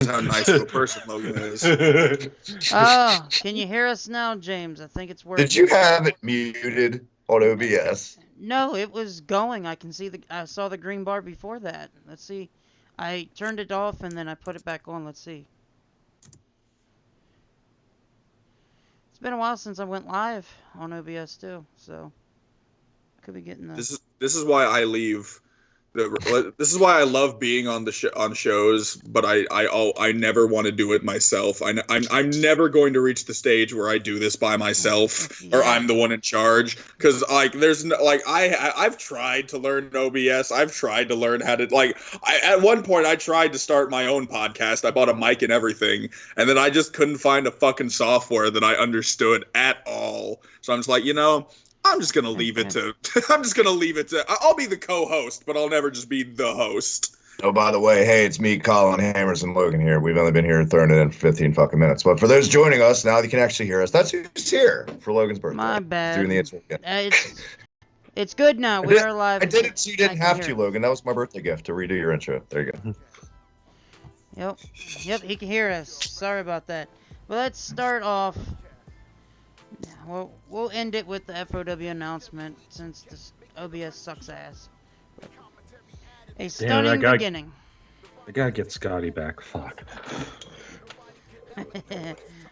how nice of a person Logan is. Oh, can you hear us now, James? I think it's Did working. you have it muted on OBS? No, it was going. I saw the green bar before that. Let's see. I turned it off and then I put it back on. Let's see. It's been a while since I went live on OBS too, so I could be getting the. This is why I leave. This is why I love being on on shows, but I never want to do it myself. I'm never going to reach the stage where I do this by myself or Yeah. I'm the one in charge, because like there's no, like I've tried to learn OBS. I've tried to learn how to at one point I tried to start my own podcast. I bought a mic and everything, and then I just couldn't find a fucking software that I understood at all. So I'm just like, I'm just gonna leave it to. I'm just gonna leave it to. I'll be the co-host, but I'll never just be the host. Oh, by the way, hey, it's me, Colin Hammers, and Logan here. We've only been here throwing it in for 15 fucking minutes. But for those joining us, now they can actually hear us. That's who's here for Logan's birthday. My bad. Doing the intro again. It's good now. We are live. I did it so you didn't have to, hear it. Logan. That was my birthday gift to redo your intro. There you go. Yep, he can hear us. Sorry about that. But let's start off. Well, we'll end it with the FOW announcement since this OBS sucks ass. A stunning beginning. I gotta get Scotty back. Fuck.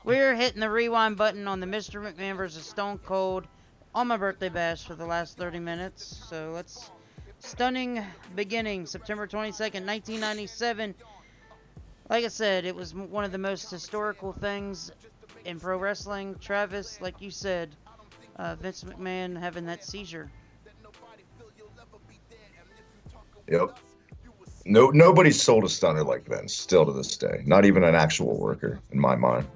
We're hitting the rewind button on the Mr. McMahon vs. Stone Cold on my birthday bash for the last 30 minutes. So let's. Stunning beginning, September 22nd, 1997. Like I said, it was one of the most historical things in pro wrestling. Travis, like you said, Vince McMahon having that seizure. Yep. Nobody sold a stunner like Vince, still to this day. Not even an actual worker, in my mind.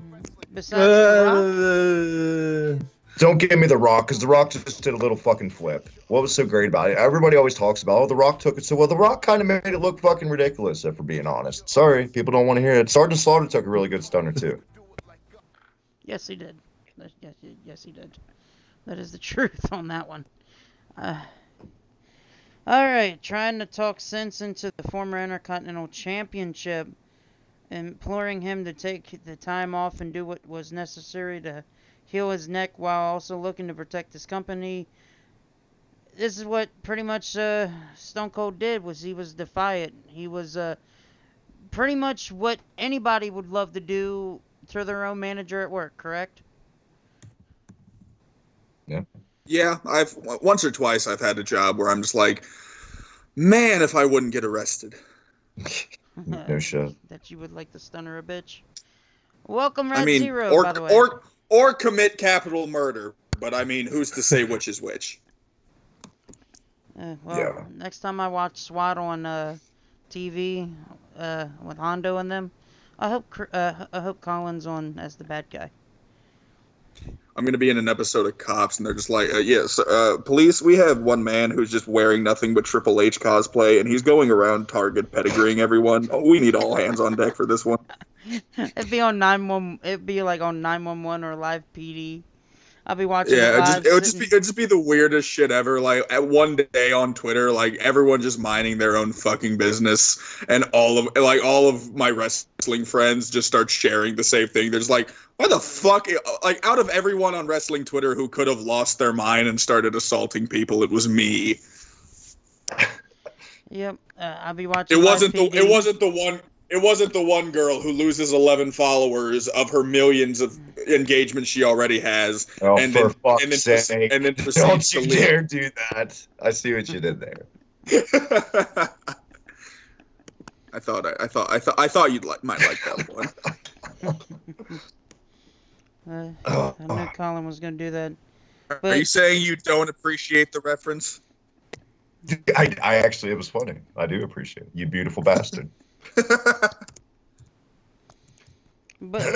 Besides The Rock? Don't give me The Rock, because The Rock just did a little fucking flip. What was so great about it? Everybody always talks about, The Rock took it so well. The Rock kind of made it look fucking ridiculous, if we're being honest. Sorry, people don't want to hear it. Sergeant Slaughter took a really good stunner, too. Yes, he did. Yes, he did. That is the truth on that one. Alright, trying to talk sense into the former Intercontinental Championship, imploring him to take the time off and do what was necessary to heal his neck while also looking to protect his company. This is what pretty much Stone Cold did, was he was defiant. He was pretty much what anybody would love to do to their own manager at work, correct? Yeah. Yeah, I've once or twice I've had a job where I'm just like, man, if I wouldn't get arrested. No shit. That you would like to stunner a bitch. Welcome, Red Zero, by the way. Or commit capital murder, but I mean, who's to say which is which? Next time I watch SWAT on TV with Hondo and them, I hope Colin's on as the bad guy. I'm going to be in an episode of Cops, and they're just like, yes, police, we have one man who's just wearing nothing but Triple H cosplay, and he's going around Target pedigreeing everyone. Oh, we need all hands on deck for this one. It'd be like on 911 or Live PD. I'll be watching. Yeah, it would just be the weirdest shit ever. Like at one day on Twitter, like everyone just minding their own fucking business, and all of my wrestling friends just start sharing the same thing. There's like, why the fuck? Like out of everyone on wrestling Twitter who could have lost their mind and started assaulting people, it was me. Yep, I'll be watching. It wasn't the one girl who loses 11 followers of her millions of engagements she already has. Oh, and for then, fuck's sake. And then Don't you dare do that. I see what you did there. I thought you might like that one. I knew Colin was gonna do that. But are you saying you don't appreciate the reference? I actually, it was funny. I do appreciate it. You beautiful bastard. But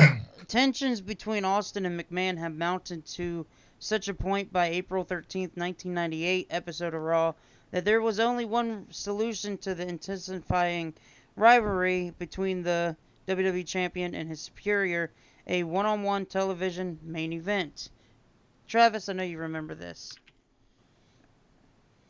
tensions between Austin and McMahon have mounted to such a point by April 13th, 1998 episode of Raw that there was only one solution to the intensifying rivalry between the WWE Champion and his superior, a one-on-one television main event. Travis, I know you remember this.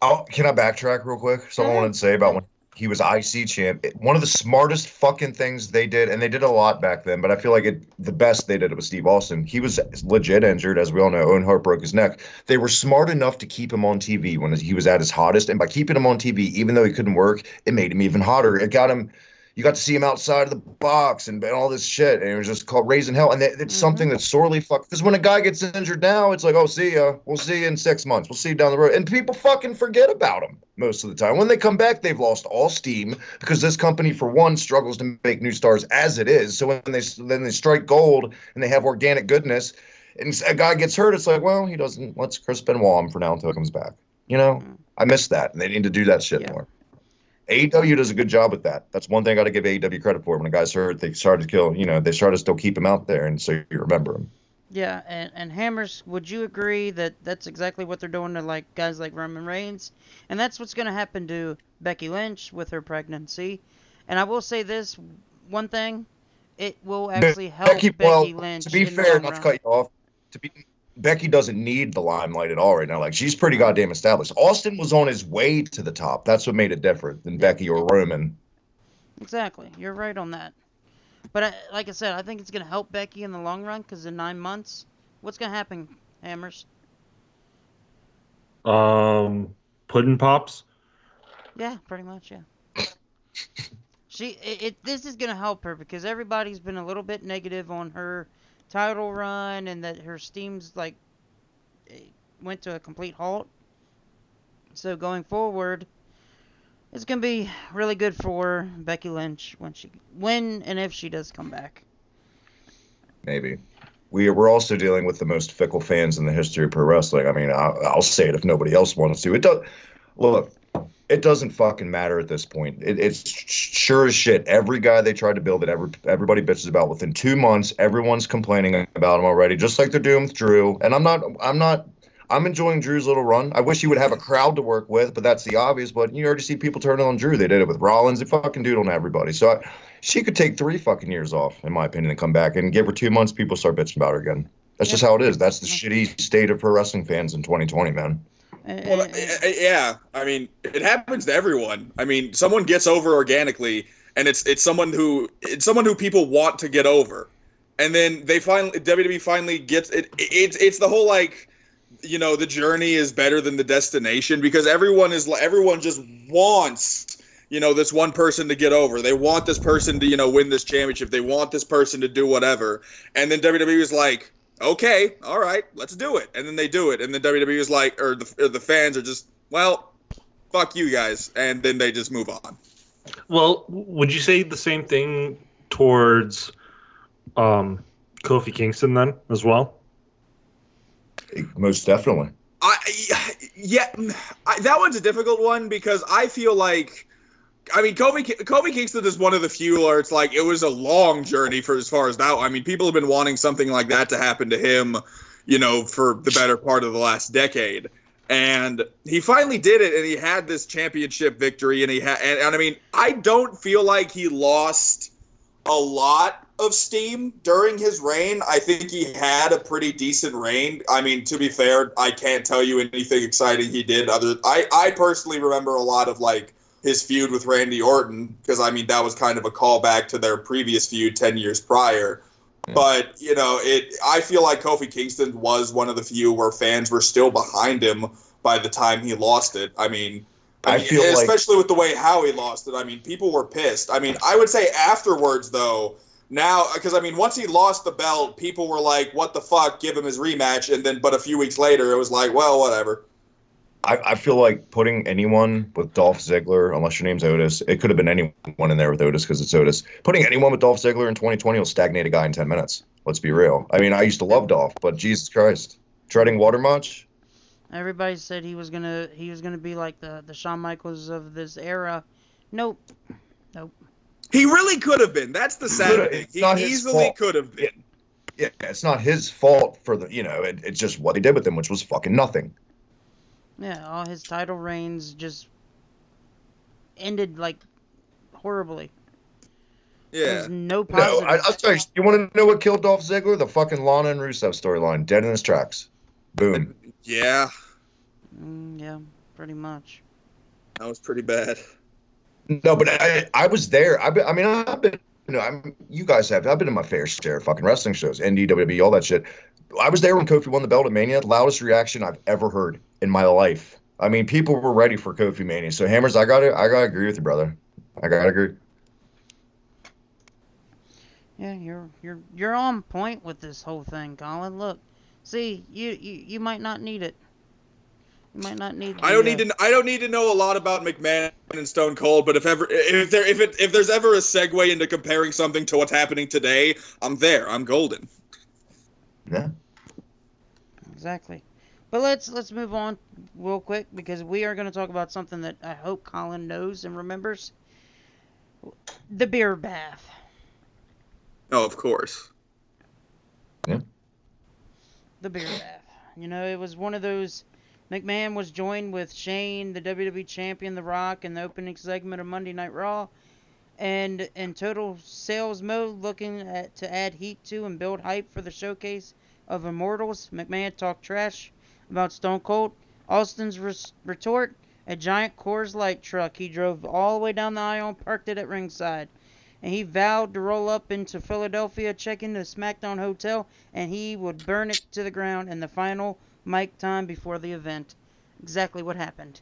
Can I backtrack real quick? Something I wanted to say about when He was IC champ. One of the smartest fucking things they did, and they did a lot back then, but I feel like the best they did it was Steve Austin. He was legit injured, as we all know. Owen Hart broke his neck. They were smart enough to keep him on TV when he was at his hottest, and by keeping him on TV, even though he couldn't work, it made him even hotter. It got him. You got to see him outside of the box and all this shit, and it was just called raising hell. And it's something that's sorely fucked. Because when a guy gets injured now, it's like, oh, see ya. We'll see you in 6 months. We'll see you down the road. And people fucking forget about him most of the time. When they come back, they've lost all steam because this company, for one, struggles to make new stars as it is. So when they strike gold and they have organic goodness, and a guy gets hurt, it's like, well, he doesn't. Let's Chris Benoit him for now until he comes back. You know, I miss that, and they need to do that shit more. AEW does a good job with that. That's one thing I got to give AEW credit for. When a guy's hurt, they started to kill. You know, they started to still keep him out there, and so you remember him. Yeah, and Hammers, would you agree that that's exactly what they're doing to like guys like Roman Reigns, and that's what's going to happen to Becky Lynch with her pregnancy? And I will say this one thing: it will actually help Becky Lynch. To be fair, not to cut you off, Becky doesn't need the limelight at all right now. Like, she's pretty goddamn established. Austin was on his way to the top. That's what made it different than Becky or Roman. Exactly. You're right on that. But like I said, I think it's going to help Becky in the long run because in 9 months, what's going to happen, Hammers? Pudding pops? Yeah, pretty much, yeah. This is going to help her because everybody's been a little bit negative on her title run and that her steam's like went to a complete halt. So going forward, it's gonna be really good for Becky Lynch when and if she does come back. Maybe. We're also dealing with the most fickle fans in the history of pro wrestling. I mean, I'll say it if nobody else wants to. It doesn't fucking matter at this point. It's sure as shit. Every guy they tried to build it, everybody bitches about. Within 2 months, everyone's complaining about him already, just like they're doing with Drew. And I'm enjoying Drew's little run. I wish he would have a crowd to work with, but that's the obvious. But you already see people turning on Drew. They did it with Rollins. They fucking do it on everybody. So she could take 3 fucking years off, in my opinion, and come back. And give her 2 months, people start bitching about her again. That's just how it is. That's the shitty state of pro wrestling fans in 2020, man. Well, yeah. I mean, it happens to everyone. I mean, someone gets over organically, and it's someone who people want to get over, and then WWE finally gets it. It's the whole like, you know, the journey is better than the destination because everyone just wants, you know, this one person to get over. They want this person to, you know, win this championship. They want this person to do whatever, and then WWE is like, okay, all right, let's do it. And then they do it. And then WWE is like, or the fans are just, well, fuck you guys. And then they just move on. Well, would you say the same thing towards Kofi Kingston then as well? Most definitely. That one's a difficult one because I feel like, I mean, Kofi Kingston is one of the few where it's like it was a long journey for as far as that. I mean, people have been wanting something like that to happen to him, you know, for the better part of the last decade. And he finally did it, and he had this championship victory, and I mean, I don't feel like he lost a lot of steam during his reign. I think he had a pretty decent reign. I mean, to be fair, I can't tell you anything exciting he did. I personally remember a lot of like his feud with Randy Orton, because, I mean, that was kind of a callback to their previous feud 10 years prior. Yeah. But, you know, I feel like Kofi Kingston was one of the few where fans were still behind him by the time he lost it. I mean, especially with the way how he lost it. I mean, people were pissed. I mean, I would say afterwards, though, now, because, I mean, once he lost the belt, people were like, what the fuck, give him his rematch. And then, but a few weeks later, it was like, well, whatever. I feel like putting anyone with Dolph Ziggler, unless your name's Otis, it could have been anyone in there with Otis because it's Otis. Putting anyone with Dolph Ziggler in 2020 will stagnate a guy in 10 minutes. Let's be real. I mean, I used to love Dolph, but Jesus Christ. Treading water much? Everybody said he was gonna be like the Shawn Michaels of this era. Nope. He really could have been. That's the sad thing. He easily could have been. Yeah, it's not his fault for the, you know, it's just what they did with him, which was fucking nothing. Yeah, all his title reigns just ended like horribly. Yeah. There's no positive. No, I'll tell you. You want to know what killed Dolph Ziggler? The fucking Lana and Rusev storyline, dead in its tracks. Boom. Yeah. Yeah, pretty much. That was pretty bad. No, but I was there. I mean, I've been, you guys have. I've been in my fair share of fucking wrestling shows, ND, WWE, all that shit. I was there when Kofi won the belt at Mania. Loudest reaction I've ever heard in my life. I mean, people were ready for Kofi Mania. So Hammers, I gotta agree with you, brother. I gotta agree. Yeah, you're on point with this whole thing, Colin. Look, see, you might not need it. You might not need the. I don't need to know a lot about McMahon and Stone Cold, but if there's ever a segue into comparing something to what's happening today, I'm there. I'm golden. Yeah. Exactly. But let's move on real quick because we are going to talk about something that I hope Colin knows and remembers. The beer bath. Oh, of course. Yeah. The beer bath. You know, it was one of those. McMahon was joined with Shane, the WWE Champion, The Rock, in the opening segment of Monday Night Raw, and in total sales mode, to add heat to and build hype for the showcase of Immortals. McMahon talked trash about Stone Cold. Austin's retort: a giant Coors Light truck. He drove all the way down the aisle and parked it at ringside. And he vowed to roll up into Philadelphia, check into the SmackDown Hotel, and he would burn it to the ground in the final mic time before the event. Exactly what happened.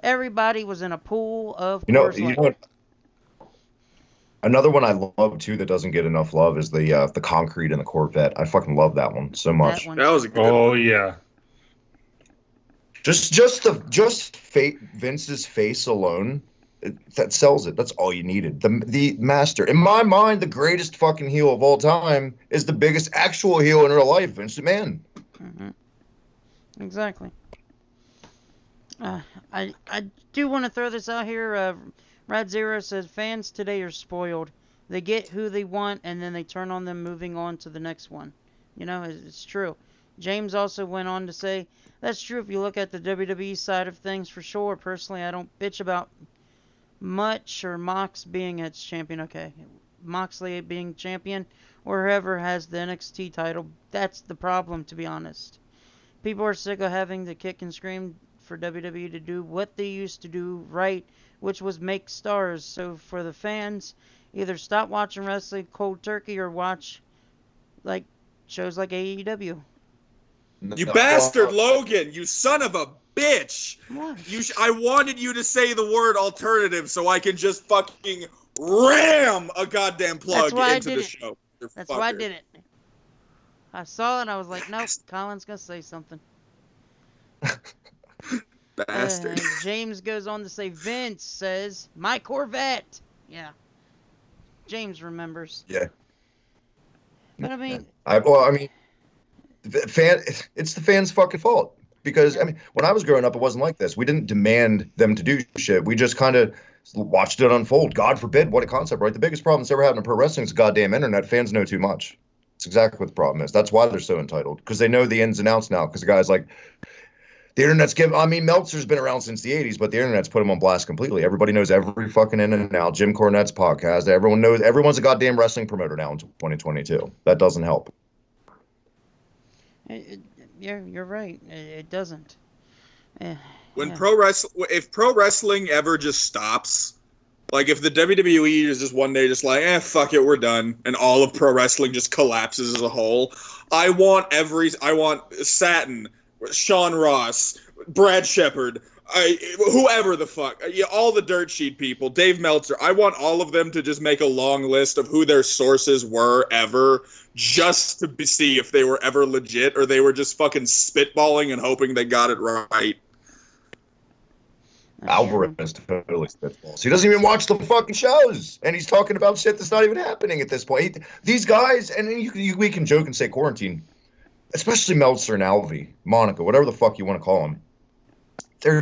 Everybody was in a pool of Coors You Light. know what? Another one I love too that doesn't get enough love is the concrete in the Corvette. I fucking love that one so That much. one. That was a good Oh one. yeah. Just Vince's face alone, that sells it. That's all you needed. The master, in my mind, the greatest fucking heel of all time is the biggest actual heel in real life, Vince McMahon. Mm-hmm. Exactly. I do want to throw this out here. Rad Zero says fans today are spoiled. They get who they want and then they turn on them, moving on to the next one. You know, it's true. James also went on to say that's true if you look at the WWE side of things for sure. Personally, I don't bitch about much or Mox being its champion. Okay, Moxley being champion or whoever has the NXT title. That's the problem, to be honest. People are sick of having to kick and scream for WWE to do what they used to do right, which was make stars. So for the fans, either stop watching wrestling cold turkey or watch like shows like AEW. You bastard, Logan! You son of a bitch! What? I wanted you to say the word alternative so I can just fucking ram a goddamn plug into the show. That's why I did it. I saw it and I was like, nope, Colin's gonna say something. Bastard. James goes on to say, Vince says, my Corvette. Yeah. James remembers. Yeah. But I mean, it's the fans' fucking fault. Because, I mean, when I was growing up, it wasn't like this. We didn't demand them to do shit. We just kind of watched it unfold. God forbid, what a concept, right? The biggest problem that's ever happened in pro wrestling is the goddamn internet. Fans know too much. It's exactly what the problem is. That's why they're so entitled. Because they know the ins and outs now. Because the guy's like, the internet's Meltzer's been around since the 80s, but the internet's put him on blast completely. Everybody knows every fucking in and out. Jim Cornette's podcast. Everyone's a goddamn wrestling promoter now in 2022. That doesn't help. Yeah, you're right. It doesn't. When if pro wrestling ever just stops, like if the WWE is just one day just like, fuck it, we're done, and all of pro wrestling just collapses as a whole, I want Satin, Sean Ross, Brad Shepard, whoever the fuck, all the dirt sheet people, Dave Meltzer, I want all of them to just make a long list of who their sources were ever, just to see if they were ever legit or they were just fucking spitballing and hoping they got it right. Alvarez totally spitballs. He doesn't even watch the fucking shows, and he's talking about shit that's not even happening at this point. These guys, and we can joke and say quarantine, especially Meltzer and Alvy, Monica, whatever the fuck you want to call them. They're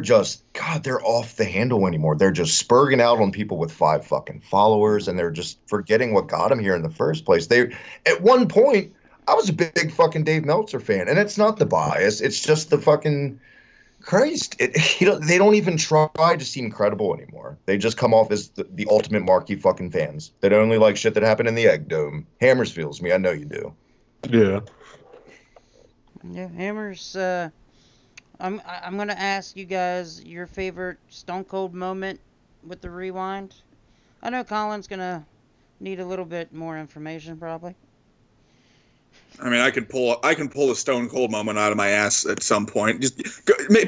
off the handle anymore. They're just spurging out on people with 5 fucking followers, and they're just forgetting what got them here in the first place. At one point, I was a big fucking Dave Meltzer fan, and it's not the bias. It's just the fucking Christ. They don't even try to seem credible anymore. They just come off as the ultimate marquee fucking fans that only like shit that happened in the Egg Dome. Hammers feels me. I know you do. Yeah. Yeah, Hammers. I'm gonna ask you guys your favorite Stone Cold moment with the rewind. I know Colin's gonna need a little bit more information probably. I mean, I can pull a Stone Cold moment out of my ass at some point. Just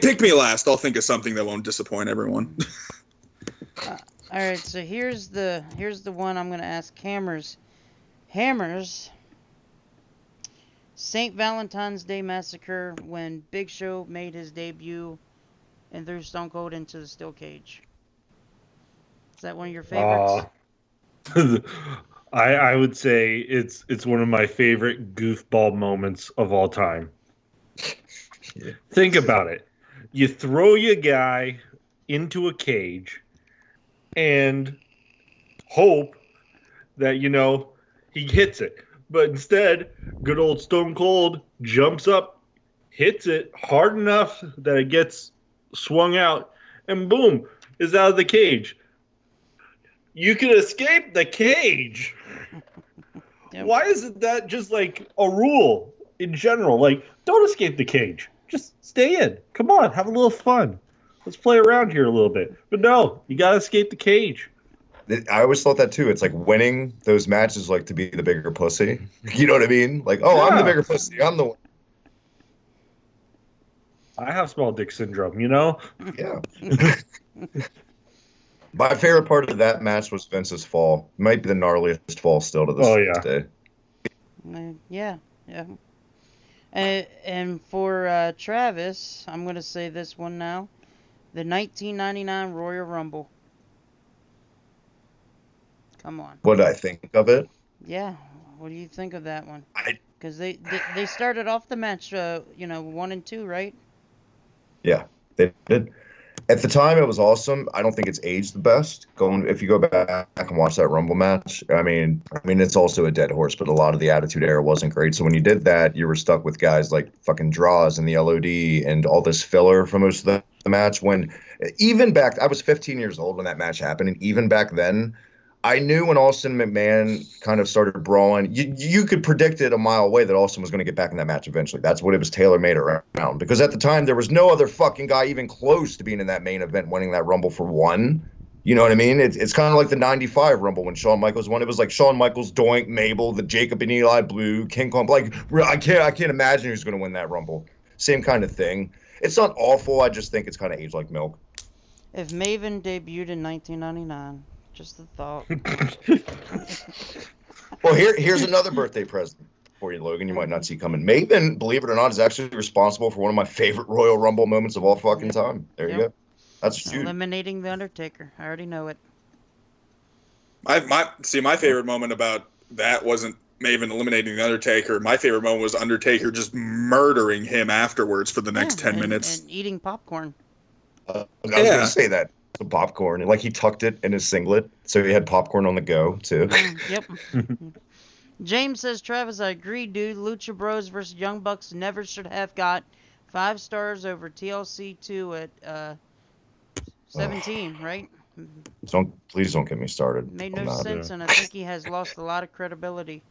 pick me last. I'll think of something that won't disappoint everyone. All right, so here's the one I'm gonna ask Hammers. St. Valentine's Day Massacre when Big Show made his debut and threw Stone Cold into the steel cage. Is that one of your favorites? I would say it's one of my favorite goofball moments of all time. Yeah. Think about it. You throw your guy into a cage and hope that, he hits it. But instead, good old Stone Cold jumps up, hits it hard enough that it gets swung out, and boom, is out of the cage. You can escape the cage. Yep. Why isn't that just like a rule in general? Like, don't escape the cage. Just stay in. Come on, have a little fun. Let's play around here a little bit. But no, you gotta escape the cage. I always thought that too. It's like winning those matches, like to be the bigger pussy. You know what I mean? Like, oh, I'm the bigger pussy. I'm the one. I have small dick syndrome, you know? Yeah. My favorite part of that match was Vince's fall. Might be the gnarliest fall still to this day. Yeah. And for Travis, I'm going to say this one now. The 1999 Royal Rumble. Come on. What did I think of it? Yeah. What do you think of that one? Because they started off the match, 1 and 2, right? Yeah, they did. At the time, it was awesome. I don't think it's aged the best. If you go back and watch that Rumble match, I mean, it's also a dead horse, but a lot of the Attitude Era wasn't great. So when you did that, you were stuck with guys like fucking Draws and the LOD and all this filler for most of the match. When even back, I was 15 years old when that match happened, and even back then, I knew when Austin and McMahon kind of started brawling, you could predict it a mile away that Austin was going to get back in that match eventually. That's what it was tailor-made around. Because at the time, there was no other fucking guy even close to being in that main event winning that Rumble for one. You know what I mean? It's kind of like the 95 Rumble when Shawn Michaels won. It was like Shawn Michaels, Doink, Mabel, the Jacob and Eli Blue, King Kong. Like, I can't imagine who's going to win that Rumble. Same kind of thing. It's not awful. I just think it's kind of aged like milk. If Maven debuted in 1999... Just a thought. Well, here's another birthday present for you, Logan. You might not see coming. Maven, believe it or not, is actually responsible for one of my favorite Royal Rumble moments of all fucking time. There you go. That's huge. Eliminating the Undertaker. I already know it. My favorite moment about that wasn't Maven eliminating the Undertaker. My favorite moment was Undertaker just murdering him afterwards for the next 10 minutes and eating popcorn. I was going to say that. Some popcorn, and like he tucked it in his singlet, so he had popcorn on the go too. Yep. James says, Travis, I agree, dude. Lucha Bros versus Young Bucks never should have got 5 stars over TLC 2 at 17, right? Please don't get me started. Made no sense, and I think he has lost a lot of credibility.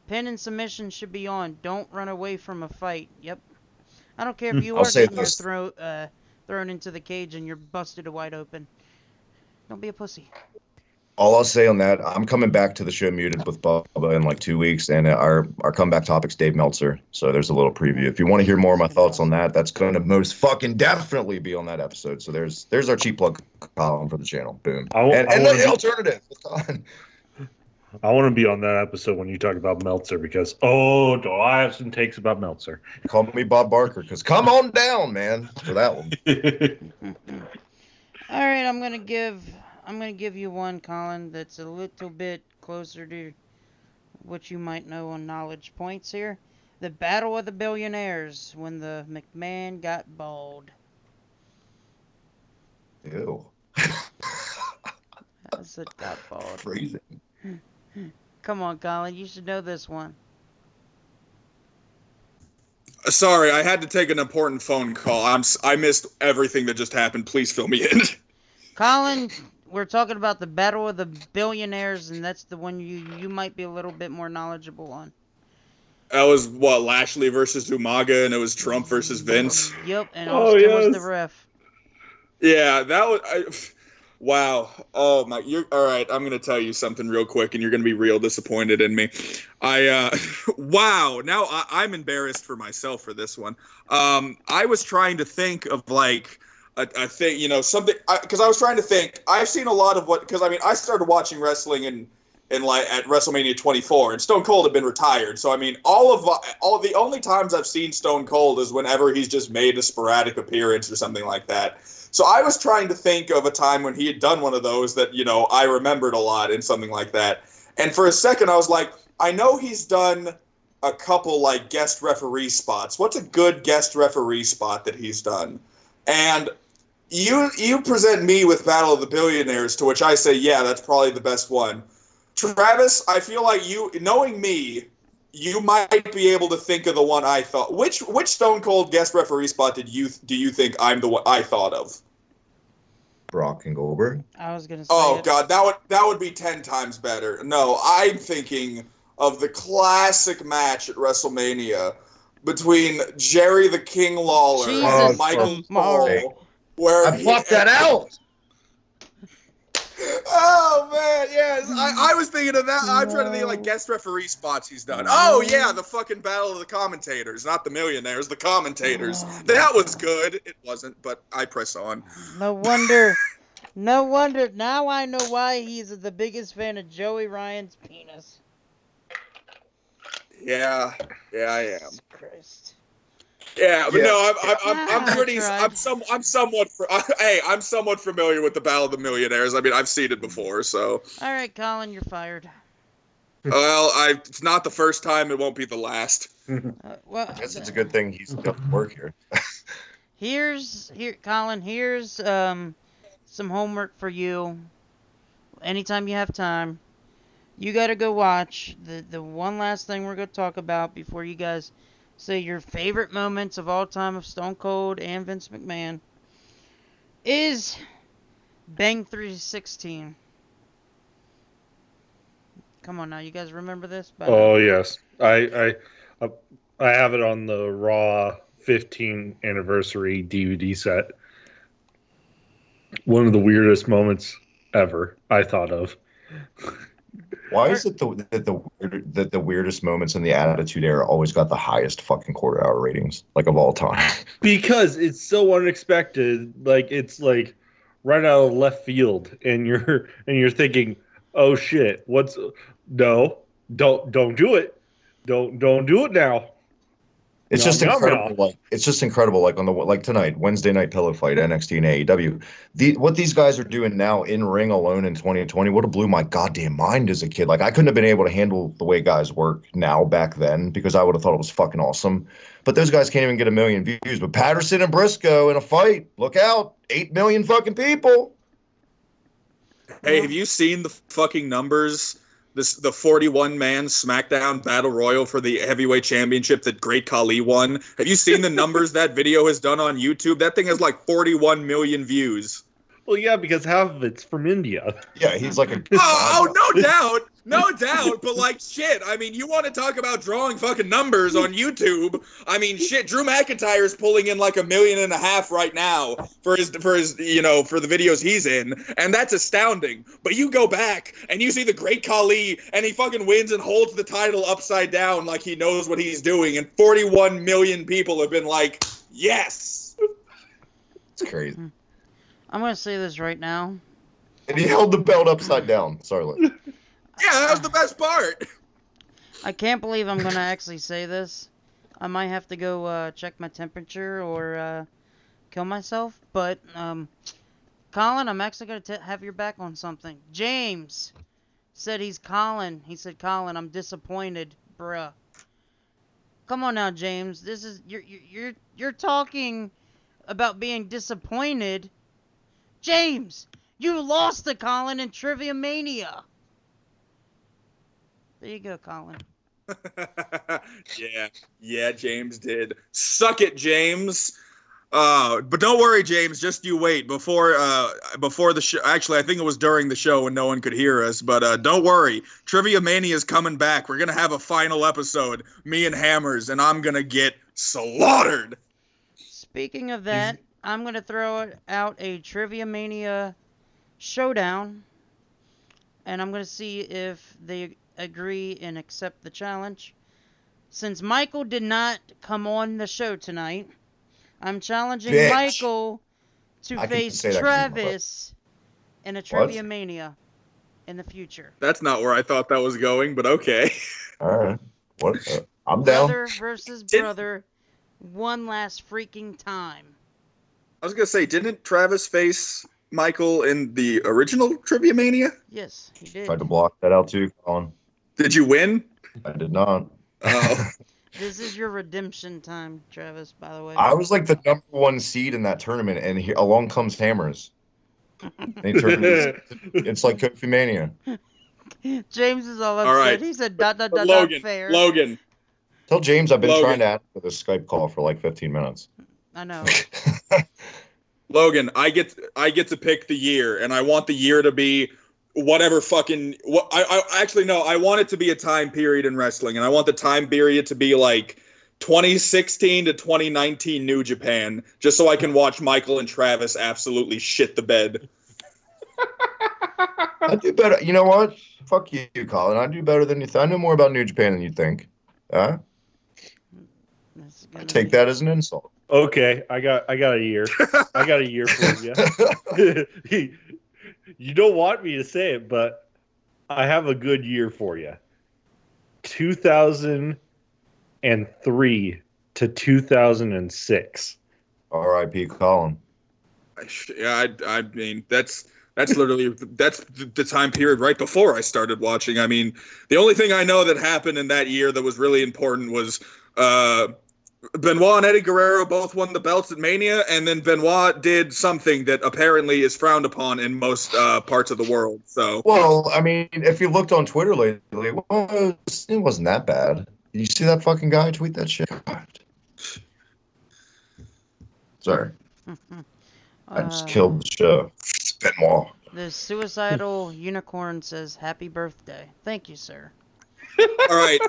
Pin and submission should be on. Don't run away from a fight. Yep. I don't care if you are getting your thrown into the cage and you're busted wide open. Don't be a pussy. All I'll say on that, I'm coming back to the show Muted with Bubba in like 2 weeks, and our comeback topic's Dave Meltzer. So there's a little preview. If you want to hear more of my thoughts on that, that's going to most fucking definitely be on that episode. So there's our cheap plug column for the channel. Boom. And the alternative. I want to be on that episode when you talk about Meltzer because, do I have some takes about Meltzer? Call me Bob Barker because come on down, man, for that one. All right, I'm gonna give you one, Colin, that's a little bit closer to what you might know on knowledge points here. The Battle of the Billionaires when the McMahon got bald. Ew. That's it, got bald. Freezing. Come on, Colin, you should know this one. Sorry, I had to take an important phone call. I missed everything that just happened. Please fill me in. Colin, we're talking about the Battle of the Billionaires, and that's the one you might be a little bit more knowledgeable on. That was, Lashley versus Umaga, and it was Trump versus Vince? Yep, and Austin was the ref. Yeah, that was... Wow. Oh my. You're all right. I'm gonna tell you something real quick, and you're gonna be real disappointed in me. Wow. Now I'm embarrassed for myself for this one. I was trying to think of like a thing, something, because I was trying to think. I've seen a lot of because I mean, I started watching wrestling in like at WrestleMania 24, and Stone Cold had been retired. So I mean, all of the only times I've seen Stone Cold is whenever he's just made a sporadic appearance or something like that. So I was trying to think of a time when he had done one of those that, I remembered a lot and something like that. And for a second, I was like, I know he's done a couple like guest referee spots. What's a good guest referee spot that he's done? And you present me with Battle of the Billionaires, to which I say, yeah, that's probably the best one. Travis, I feel like knowing me, you might be able to think of the one I thought. Which Stone Cold guest referee spot do you think I'm the one I thought of? Brock and Goldberg. I was gonna say. Oh God, that would be 10 times better. No, I'm thinking of the classic match at WrestleMania between Jerry the King Lawler and Michael Cole, where I blocked that out. Oh man, yes. I was thinking of that. I'm trying to think of like guest referee spots he's done. Oh yeah, the fucking Battle of the Commentators, not the Millionaires, the Commentators. That was good. It wasn't, but I press on. No wonder. No wonder. Now I know why he's the biggest fan of Joey Ryan's penis. Yeah, I am. Jesus Christ. Yeah, but Yeah. no, I'm somewhat familiar with the Battle of the Millionaires. I mean, I've seen it before, so. All right, Colin, you're fired. Well, it's not the first time. It won't be the last. Well, I guess it's a good thing he's got work here. Colin. Here's some homework for you. Anytime you have time, you gotta go watch the one last thing we're gonna talk about before you guys say your favorite moments of all time of Stone Cold and Vince McMahon is Bang 316. Come on now, you guys remember this? Oh yes, I have it on the Raw 15 anniversary DVD set. One of the weirdest moments ever I thought of. Why is it that the weirdest moments in the Attitude Era always got the highest fucking quarter-hour ratings, like of all time? Because it's so unexpected, like it's like right out of left field, and you're thinking, oh shit, don't do it, don't do it now. It's just incredible. It's just incredible. Like on the tonight, Wednesday night pillow fight, NXT and AEW. What these guys are doing now in ring alone in 2020 would have blew my goddamn mind as a kid. Like I couldn't have been able to handle the way guys work now back then because I would have thought it was fucking awesome. But those guys can't even get 1 million views. But Patterson and Briscoe in a fight, look out, 8 million fucking people. Hey, have you seen the fucking numbers? The 41-man SmackDown Battle Royal for the Heavyweight Championship that Great Khali won. Have you seen the numbers that video has done on YouTube? That thing has like 41 million views. Well, yeah, because half of it's from India. Yeah, he's like a. No doubt. But like, shit. I mean, you want to talk about drawing fucking numbers on YouTube? I mean, shit. Drew McIntyre's pulling in like 1.5 million right now for his for the videos he's in, and that's astounding. But you go back and you see the Great Khali, and he fucking wins and holds the title upside down like he knows what he's doing, and 41 million people have been like, yes. It's crazy. I'm gonna say this right now. And he held the belt upside down, Sarlin. Yeah, that was the best part. I can't believe I'm gonna actually say this. I might have to go check my temperature or kill myself. But Colin, I'm actually gonna have your back on something. James said he's Colin. He said, Colin, I'm disappointed, bruh. Come on now, James. This is you're talking about being disappointed. James, you lost to Colin in Trivia Mania. There you go, Colin. Yeah, James did. Suck it, James. But don't worry, James. Just you wait before the show. Actually, I think it was during the show when no one could hear us. But don't worry, Trivia Mania is coming back. We're gonna have a final episode, me and Hammers, and I'm gonna get slaughtered. Speaking of that, I'm gonna throw out a Trivia Mania showdown, and I'm going to see if they agree and accept the challenge. Since Michael did not come on the show tonight, I'm challenging Bitch. Michael to I can face say that 'cause you know Travis in a Trivia Mania in the future. That's not where I thought that was going, but okay. All right. What? I'm down. Brother versus brother, one last freaking time. I was gonna say, didn't Travis face Michael in the original Trivia Mania? Yes, he did. Tried to block that out too, Colin. Did you win? I did not. Oh. This is your redemption time, Travis, by the way. I was like the number 1 seed in that tournament, and along comes Hammers. They turned it's like Kofi Mania. James is all upset. All right. He said, fair. Logan. Tell James I've been Logan. trying to add with a Skype call for like 15 minutes. I know. Logan, I get to pick the year, and I want the year to be whatever fucking. I actually no, I want it to be a time period in wrestling, and I want the time period to be like 2016 to 2019 New Japan, just so I can watch Michael and Travis absolutely shit the bed. I do better. You know what? Fuck you, Colin. I do better than you. I know more about New Japan than you think. Huh? I take that as an insult. Okay, I got a year. I got a year for you. You don't want me to say it, but I have a good year for you. 2003 to 2006. R.I.P. Colin. Yeah, I mean that's literally the time period right before I started watching. I mean, the only thing I know that happened in that year that was really important was Benoit and Eddie Guerrero both won the belts at Mania, and then Benoit did something that apparently is frowned upon in most parts of the world. So, well, I mean, if you looked on Twitter lately, it wasn't that bad. Did you see that fucking guy tweet that shit? God. Sorry. I just killed the show. Benoit. The suicidal unicorn says, "Happy birthday." Thank you, sir. all right.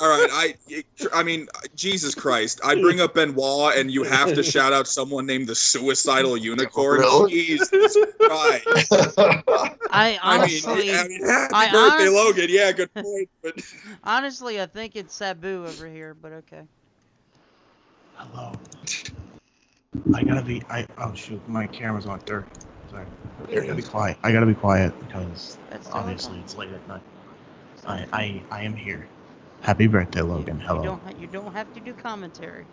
I mean, Jesus Christ! I bring up Benoit, and you have to shout out someone named the Suicidal Unicorn. Really? Jesus Christ! I honestly, happy birthday, Logan. Yeah, good point. But honestly, I think it's Sabu over here, but okay. Hello. Oh shoot, my camera's on third. Sorry. I gotta be quiet. I gotta be quiet because obviously it's late at night. I am here. Happy birthday, Logan. Hello. You don't have to do commentary.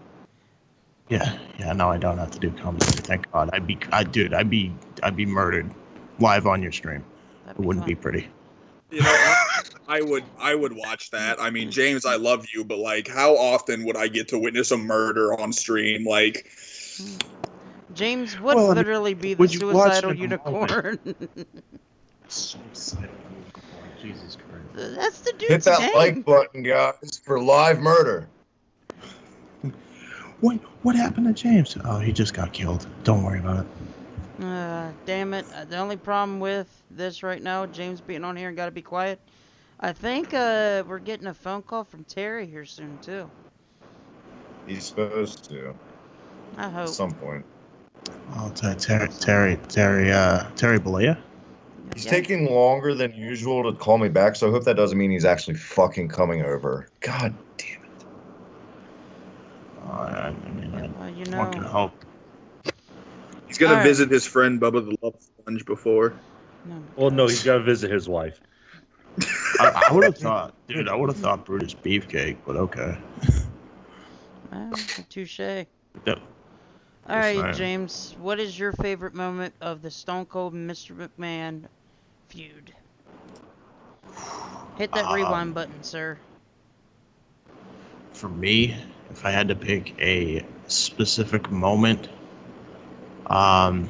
Yeah, no, I don't have to do commentary. Thank God. I'd be murdered live on your stream. It wouldn't be pretty. You know, I would watch that. I mean, James, I love you, but like, how often would I get to witness a murder on stream? Like, James would literally be the suicidal unicorn. Suicidal unicorn. Jesus Christ. That's the dude's Hit that name. like button, guys, for live murder. What happened to James? Oh, he just got killed. Don't worry about it. Damn it. The only problem with this right now, James being on here and gotta be quiet, I think we're getting a phone call from Terry here soon, too. He's supposed to. I hope. At some point. Oh, Terry Bollea? He's taking longer than usual to call me back, so I hope that doesn't mean he's actually fucking coming over. God damn it. I mean, I can hope. he's gonna visit his friend Bubba the Love Sponge before. No, he's got to visit his wife. I would have thought Brutus Beefcake, but okay. Touche. Yep. All right, James, what is your favorite moment of the Stone Cold Mr. McMahon feud? Hit that rewind button, sir. For me, if I had to pick a specific moment, well,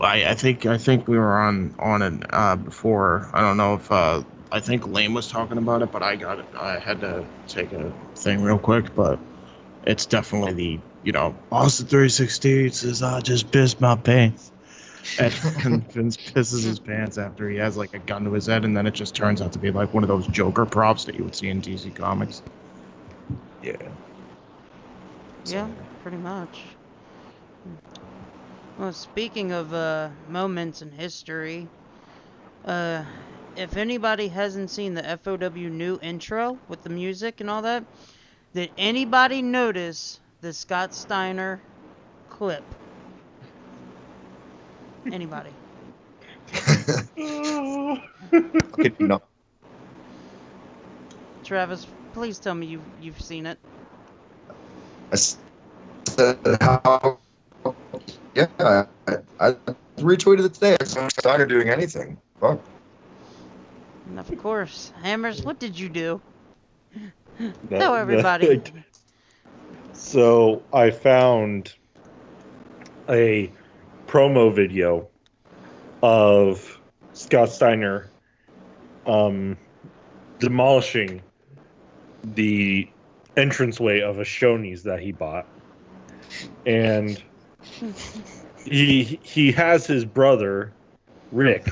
I think we were on it before. I don't know if I think Lane was talking about it, but I had to take a thing real quick, but it's definitely the, Austin 316 says, I just pissed my pants. And Vince pisses his pants after he has like a gun to his head, and then it just turns out to be like one of those Joker props that you would see in DC Comics. Yeah. Yeah, pretty much. Well, speaking of moments in history, if anybody hasn't seen the FOW new intro with the music and all that, did anybody notice the Scott Steiner clip? Anybody? Okay, no. Travis, please tell me you've seen it. I said how. Yeah, I retweeted it today. It's not Steiner doing anything. Fuck. And of course, Hammers, what did you do? Tell everybody. So I found a promo video of Scott Steiner demolishing the entranceway of a Shoney's that he bought. And he has his brother, Rick,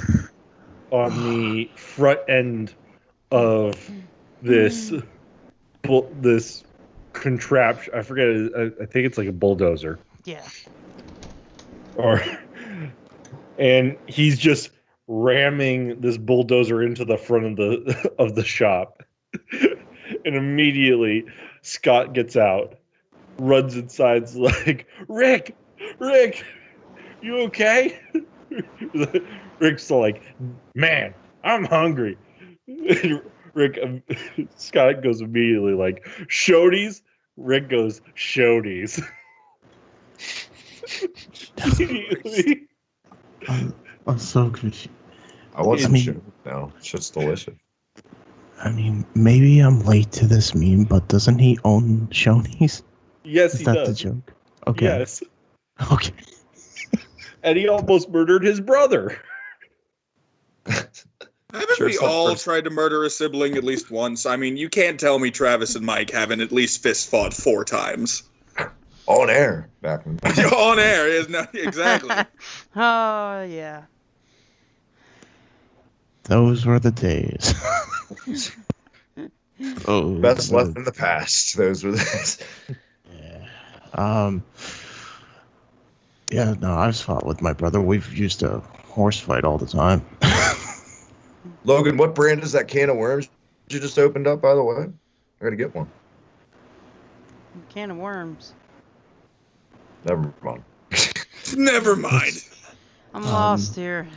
on the front end of this contraption. I forget. I think it's like a bulldozer. Yeah. And he's just ramming this bulldozer into the front of the shop. And immediately Scott gets out, runs inside's like, Rick, you okay? Rick's like, man, I'm hungry. Scott goes immediately like, Shoney's? Rick goes, Shoney's. I'm so confused. I want some shit now. Shit's delicious. I mean, maybe I'm late to this meme, but doesn't he own Shoney's? Yes, Is he that does. the joke? Okay. Yes. Okay. And he almost murdered his brother. Haven't we all tried to murder a sibling at least once? I mean, you can't tell me Travis and Mike haven't at least fist fought 4 times. On air. Back in On air, is not exactly. Oh, yeah. Those were the days. Oh, Best left in the past. Those were the days. Yeah. Yeah, no, I've fought with my brother. We've used to horse fight all the time. Logan, what brand is that can of worms you just opened up, by the way? I gotta get one. Can of worms. Never mind. Never mind. I'm lost here.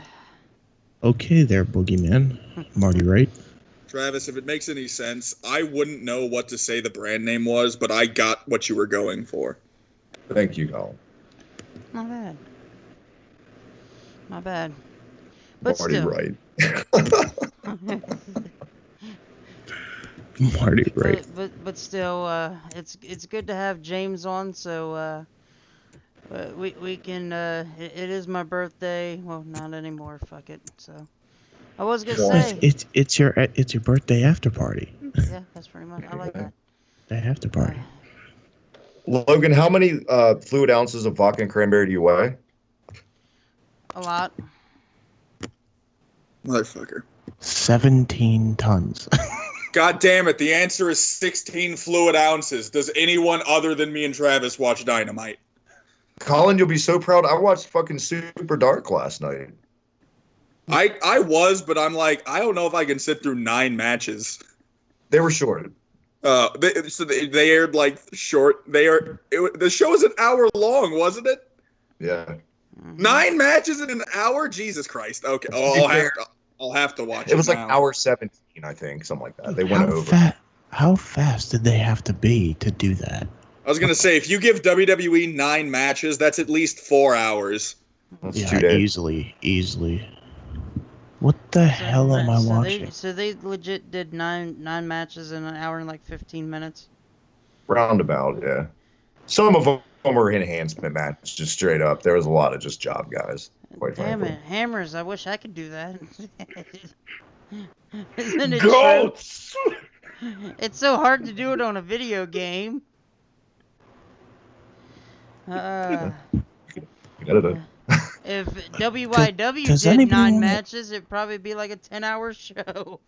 Okay there, Boogeyman. Marty, right? Travis, if it makes any sense, I wouldn't know what to say the brand name was, but I got what you were going for. Thank you, Colin. Not bad. Not bad. But Marty, still. right. Marty, right? But still, it's good to have James on. So we can. It is my birthday. Well, not anymore. Fuck it. So I was gonna say It's your birthday after party. Yeah, that's pretty much. I like that. The after party. Logan, how many fluid ounces of vodka and cranberry do you weigh? A lot. Motherfucker. 17 tons. God damn it, the answer is 16 fluid ounces. Does anyone other than me and Travis watch Dynamite? Colin, you'll be so proud. I watched fucking Super Dark last night. I was, but I'm like, I don't know if I can sit through 9 matches. They were short. They aired like short. The show was an hour long, wasn't it? Yeah. 9 matches in an hour? Jesus Christ. Okay. I'll have to watch it. It was like now. hour 17, I think, something like that. They went over. How fast did they have to be to do that? I was gonna say, if you give WWE 9 matches, that's at least 4 hours. That's Yeah, 2 days. easily. What the hell am I watching? So they legit did nine matches in an hour and like 15 minutes. Roundabout, yeah. Some of them were enhancement matches, just straight up. There was a lot of just job guys. Quite Damn frankly. it, Hammers! I wish I could do that. Isn't it Goats! true? It's so hard to do it on a video game. If WYW did 9 matches, it'd probably be like a 10-hour show.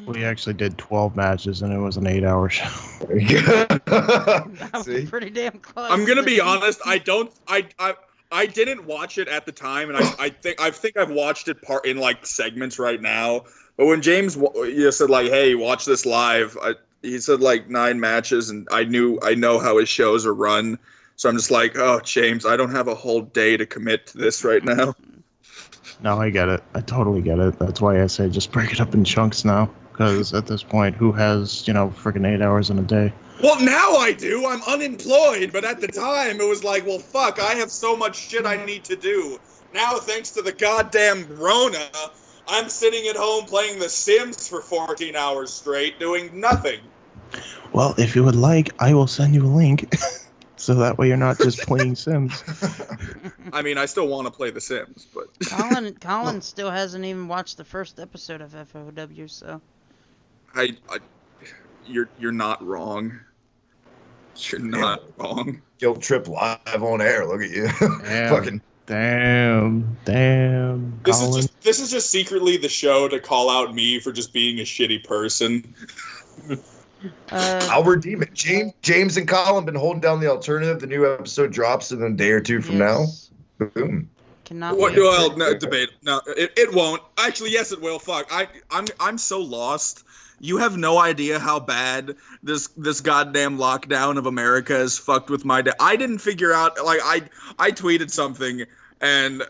We actually did 12 matches, and it was an 8-hour show. There you go. That was See? pretty damn close. I'm gonna be honest. I didn't watch it at the time, and I think I've watched it part in like segments right now. But when James said like, "Hey, watch this live," he said like 9 matches, and I know how his shows are run. So I'm just like, oh, James, I don't have a whole day to commit to this right now. No, I get it. I totally get it. That's why I say just break it up in chunks now. Because at this point, who has, freaking 8 hours in a day? Well, now I do. I'm unemployed. But at the time, it was like, well, fuck, I have so much shit I need to do. Now, thanks to the goddamn Rona, I'm sitting at home playing The Sims for 14 hours straight, doing nothing. Well, if you would like, I will send you a link. So that way you're not just playing Sims. I mean, I still want to play The Sims, but... Colin still hasn't even watched the first episode of FOW, so... You're not wrong. You're not wrong. Guilt trip live on air. Look at you. Fucking Damn. Colin. This is just secretly the show to call out me for just being a shitty person. I'll redeem it. James and Colin been holding down the alternative. The new episode drops in a day or two from now. Boom. Cannot Well, no debate. No, it won't. Actually, yes, it will. Fuck. I'm so lost. You have no idea how bad this goddamn lockdown of America has fucked with my day. I didn't figure out. Like I tweeted something. And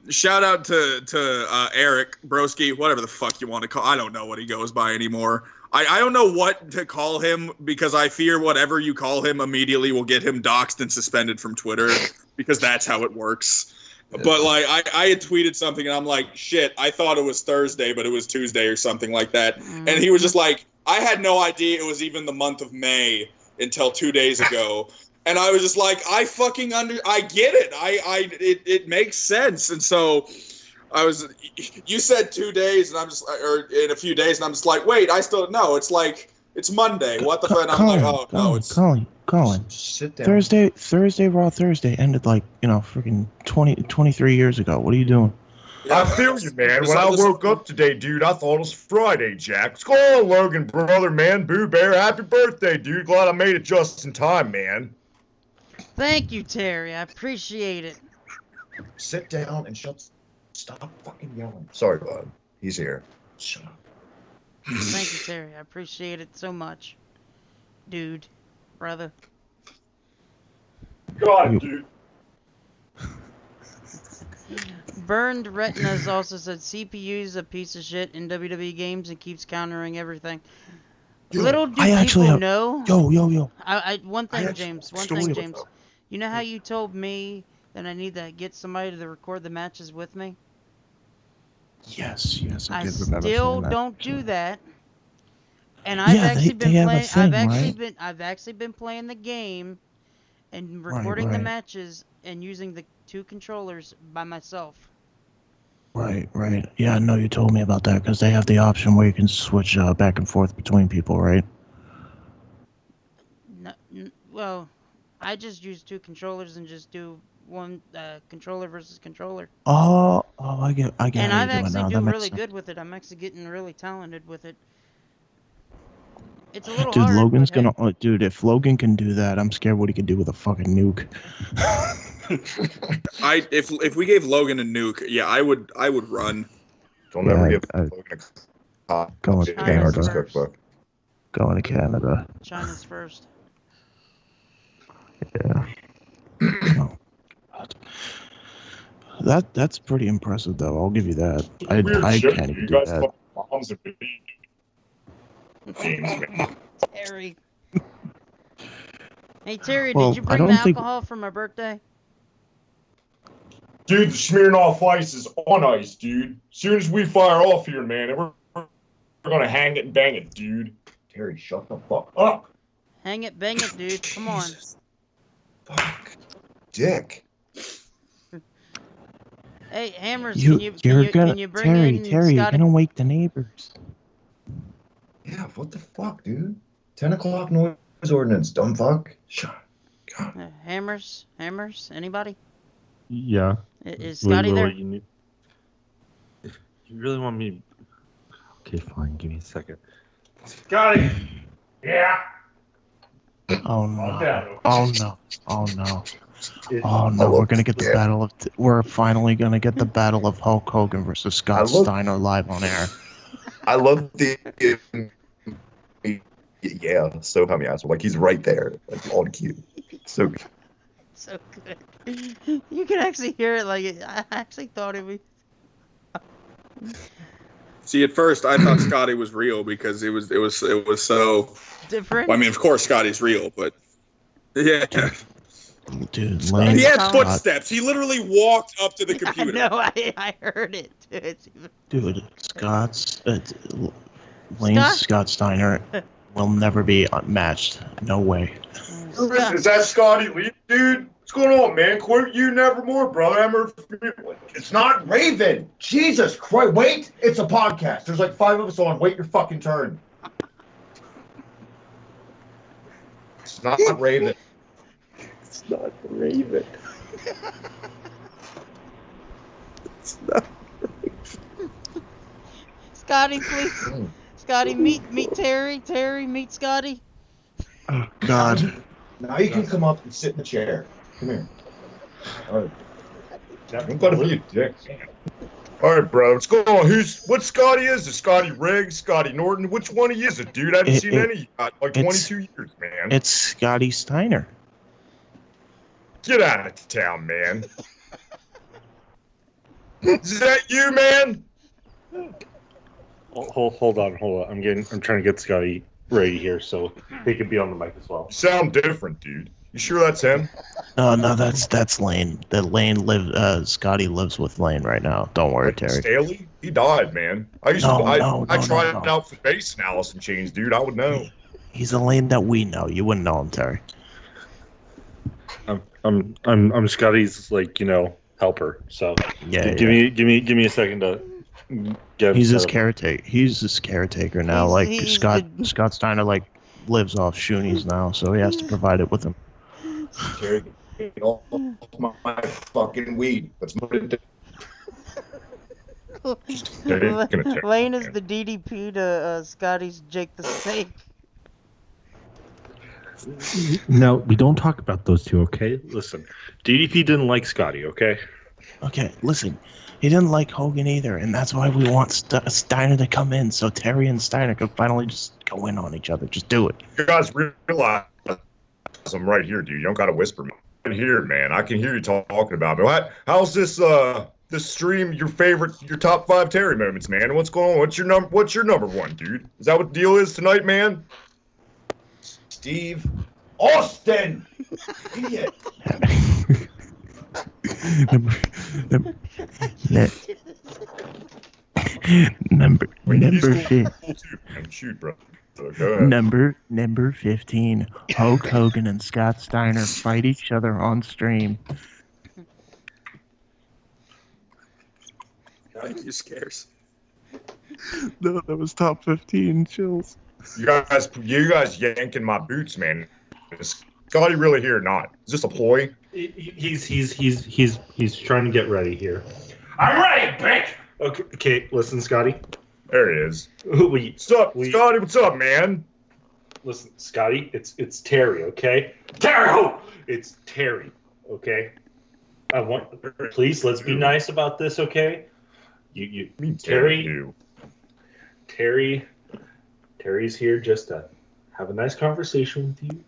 shout out to Eric Broski, whatever the fuck you want to call. I don't know what he goes by anymore. I don't know what to call him because I fear whatever you call him immediately will get him doxxed and suspended from Twitter because that's how it works. But like I had tweeted something and I'm like, shit, I thought it was Thursday, but it was Tuesday or something like that. And he was just like, I had no idea it was even the month of May until 2 days ago. And I was just like, I get it. It makes sense. And so you said 2 days and I'm just, or in a few days and I'm just like, wait, I still, no, it's like, it's Monday. What the fuck? And I'm like, oh, no, it's. Colin. Sit down. Thursday, Raw Thursday ended like, freaking 23 years ago. What are you doing? I feel you, man. When I woke up today, dude, I thought it was Friday, Jack. What's going on, Logan, brother, man? Boo Bear, happy birthday, dude. Glad I made it just in time, man. Thank you, Terry. I appreciate it. Sit down and stop fucking yelling. Sorry, bud. He's here. Shut up. Thank you, Terry. I appreciate it so much. Dude. Brother. God, dude. Burned Retinas also said CPU is a piece of shit in WWE games and keeps countering everything. Little do people know. Yo. One thing, James. You know how you told me that I need to get somebody to record the matches with me? Yes. I did remember still that. don't do that. And I've actually been playing the game and recording the matches and using the 2 controllers by myself. Right. Yeah, I know you told me about that because they have the option where you can switch back and forth between people, right? No, well, I just use 2 controllers and just do one controller versus controller. Oh, I get. And I've actually doing really good with it. I'm actually getting really talented with it. It's a little hard. Logan's gonna. Dude, if Logan can do that, I'm scared what he can do with a fucking nuke. If we gave Logan a nuke, yeah, I would run. Don't ever give Logan a going to Canada. Cookbook. Going to Canada. China's first. Yeah. That's pretty impressive, though. I'll give you that. I can't even do that. Terry. Hey, Terry, did you bring the alcohol for my birthday? Dude, the Smirnoff Ice is on ice, dude. As soon as we fire off here, man, we're gonna hang it and bang it, dude. Terry, shut the fuck up. Hang it, bang it, dude. Come on. Fuck. Dick. Hey, Hammers, can you bring Terry, in Terry, you're gonna wake the neighbors. Yeah, what the fuck, dude? 10 o'clock noise ordinance, dumb fuck. Shut up. Hammers? Anybody? Yeah. Is Scotty there? If you really want me... Okay, fine. Give me a second. Scotty. Yeah. Oh no! Oh no! Oh no! Oh I no! love We're gonna get the yeah. battle of. We're finally gonna get the battle of Hulk Hogan versus Scott love- Steiner live on air. I love the yeah. So how many assholes? Like he's right there, like on cue. So good. So good. You can actually hear it. Like I actually thought it was. See, at first I thought Scotty was real because it was so. Different. I mean, of course Scotty's real, but yeah. Dude, Scott- Lane. He had Scott- footsteps. He literally walked up to the computer. No, I heard it. It's even... Dude, Lane Scott Steiner will never be matched. No way. Is that Scotty Lee, dude? What's going on, man? Quit you nevermore, brother. It's not Raven. Jesus Christ! Wait, it's a podcast. There's like 5 of us on. Wait your fucking turn. It's not Raven. It's not Raven. It's not. Scotty, please. Scotty, meet Terry. Terry, meet Scotty. Oh God. Now you can come up and sit in the chair. Come here. All right. I'm gonna be a dick. All right, bro. What's going on? What Scotty is? Is Scotty Riggs? Scotty Norton? Which one he is it, dude? I haven't seen any in like 22 years, man. It's Scotty Steiner. Get out of town, man. Is that you, man? Hold on. I'm trying to get Scotty ready here so he can be on the mic as well. You sound different, dude. You sure that's him? No, that's Lane. Scotty lives with Lane right now. Don't worry, Terry. Staley? He died, man. I tried it out for base and Allison chains, dude. I would know. He's a Lane that we know. You wouldn't know him, Terry. I'm Scotty's helper. So Yeah. give me a second to get. He's his caretaker. He's his caretaker now. He's Scott Steiner lives off Shoonies now, so he has to provide it with him. Terry, get off my fucking weed. Let's move it. Lane is the DDP to Scotty's Jake the Snake. No, we don't talk about those two, okay? Listen, DDP didn't like Scotty, okay? Okay, listen. He didn't like Hogan either, and that's why we want Steiner to come in, so Terry and Steiner can finally just go in on each other. Just do it. You guys realize I'm right here, dude. You don't gotta whisper me. I'm here, man. I can hear you talking about me. How's this stream? Your top 5 Terry moments, man. What's going on? What's your number one, dude? Is that what the deal is tonight, man? Steve Austin. Idiot. Shoot, bro. Go ahead. Number 15. Hulk Hogan and Scott Steiner fight each other on stream. Thank you, Scares. No, that was top 15. Chills. You guys yanking my boots, man. Is Scotty really here or not? Is this a ploy? He's trying to get ready here. I'm ready, bitch. Okay, listen, Scotty. There he is. What's up, Scotty? What's up, man? Listen, Scotty. It's Terry, okay? Terry, it's Terry, okay? Please, let's be nice about this, okay? Terry's here just to have a nice conversation with you,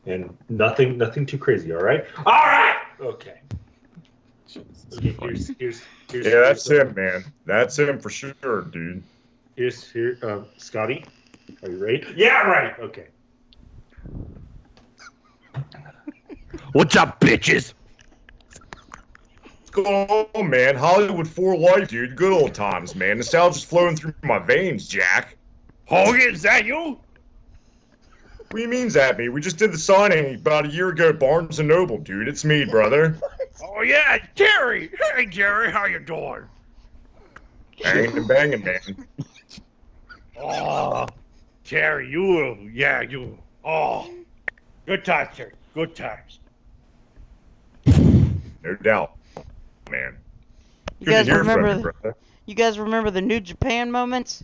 and nothing too crazy. All right. All right. Okay. Here's that's him, man. That's him for sure, dude. Scotty. Are you ready? Yeah, right. Okay. What's up, bitches? What's going on, man? Hollywood for life, dude. Good old times, man. Nostalgia's flowing through my veins, Jack. Hogan, is that you? What do you mean, that me? We just did the signing about a year ago at Barnes & Noble, dude. It's me, brother. Oh, yeah, Jerry. Hey, Jerry, how you doing? Banging and banging, man. Oh, Jerry, oh, good times, Jerry, good times. No doubt, man. You Good guys to hear from remember? you, brother. You guys remember the New Japan moments?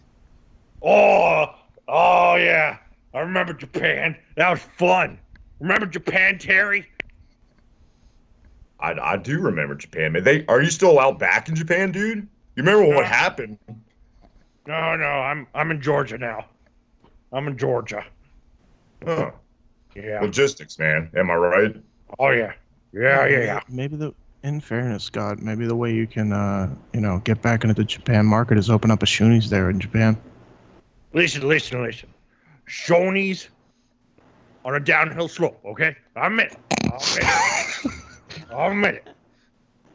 Oh yeah. I remember Japan. That was fun. Remember Japan, Terry? I do remember Japan, man. Are you still out back in Japan, dude? You remember what happened? No, I'm in Georgia now. I'm in Georgia. Huh. Yeah. Logistics, man. Am I right? Oh yeah. Yeah. Maybe in fairness, Scott, maybe the way you can, get back into the Japan market is open up a Shuni's there in Japan. Listen. Shoney's on a downhill slope, okay? I'm in. I'll admit it.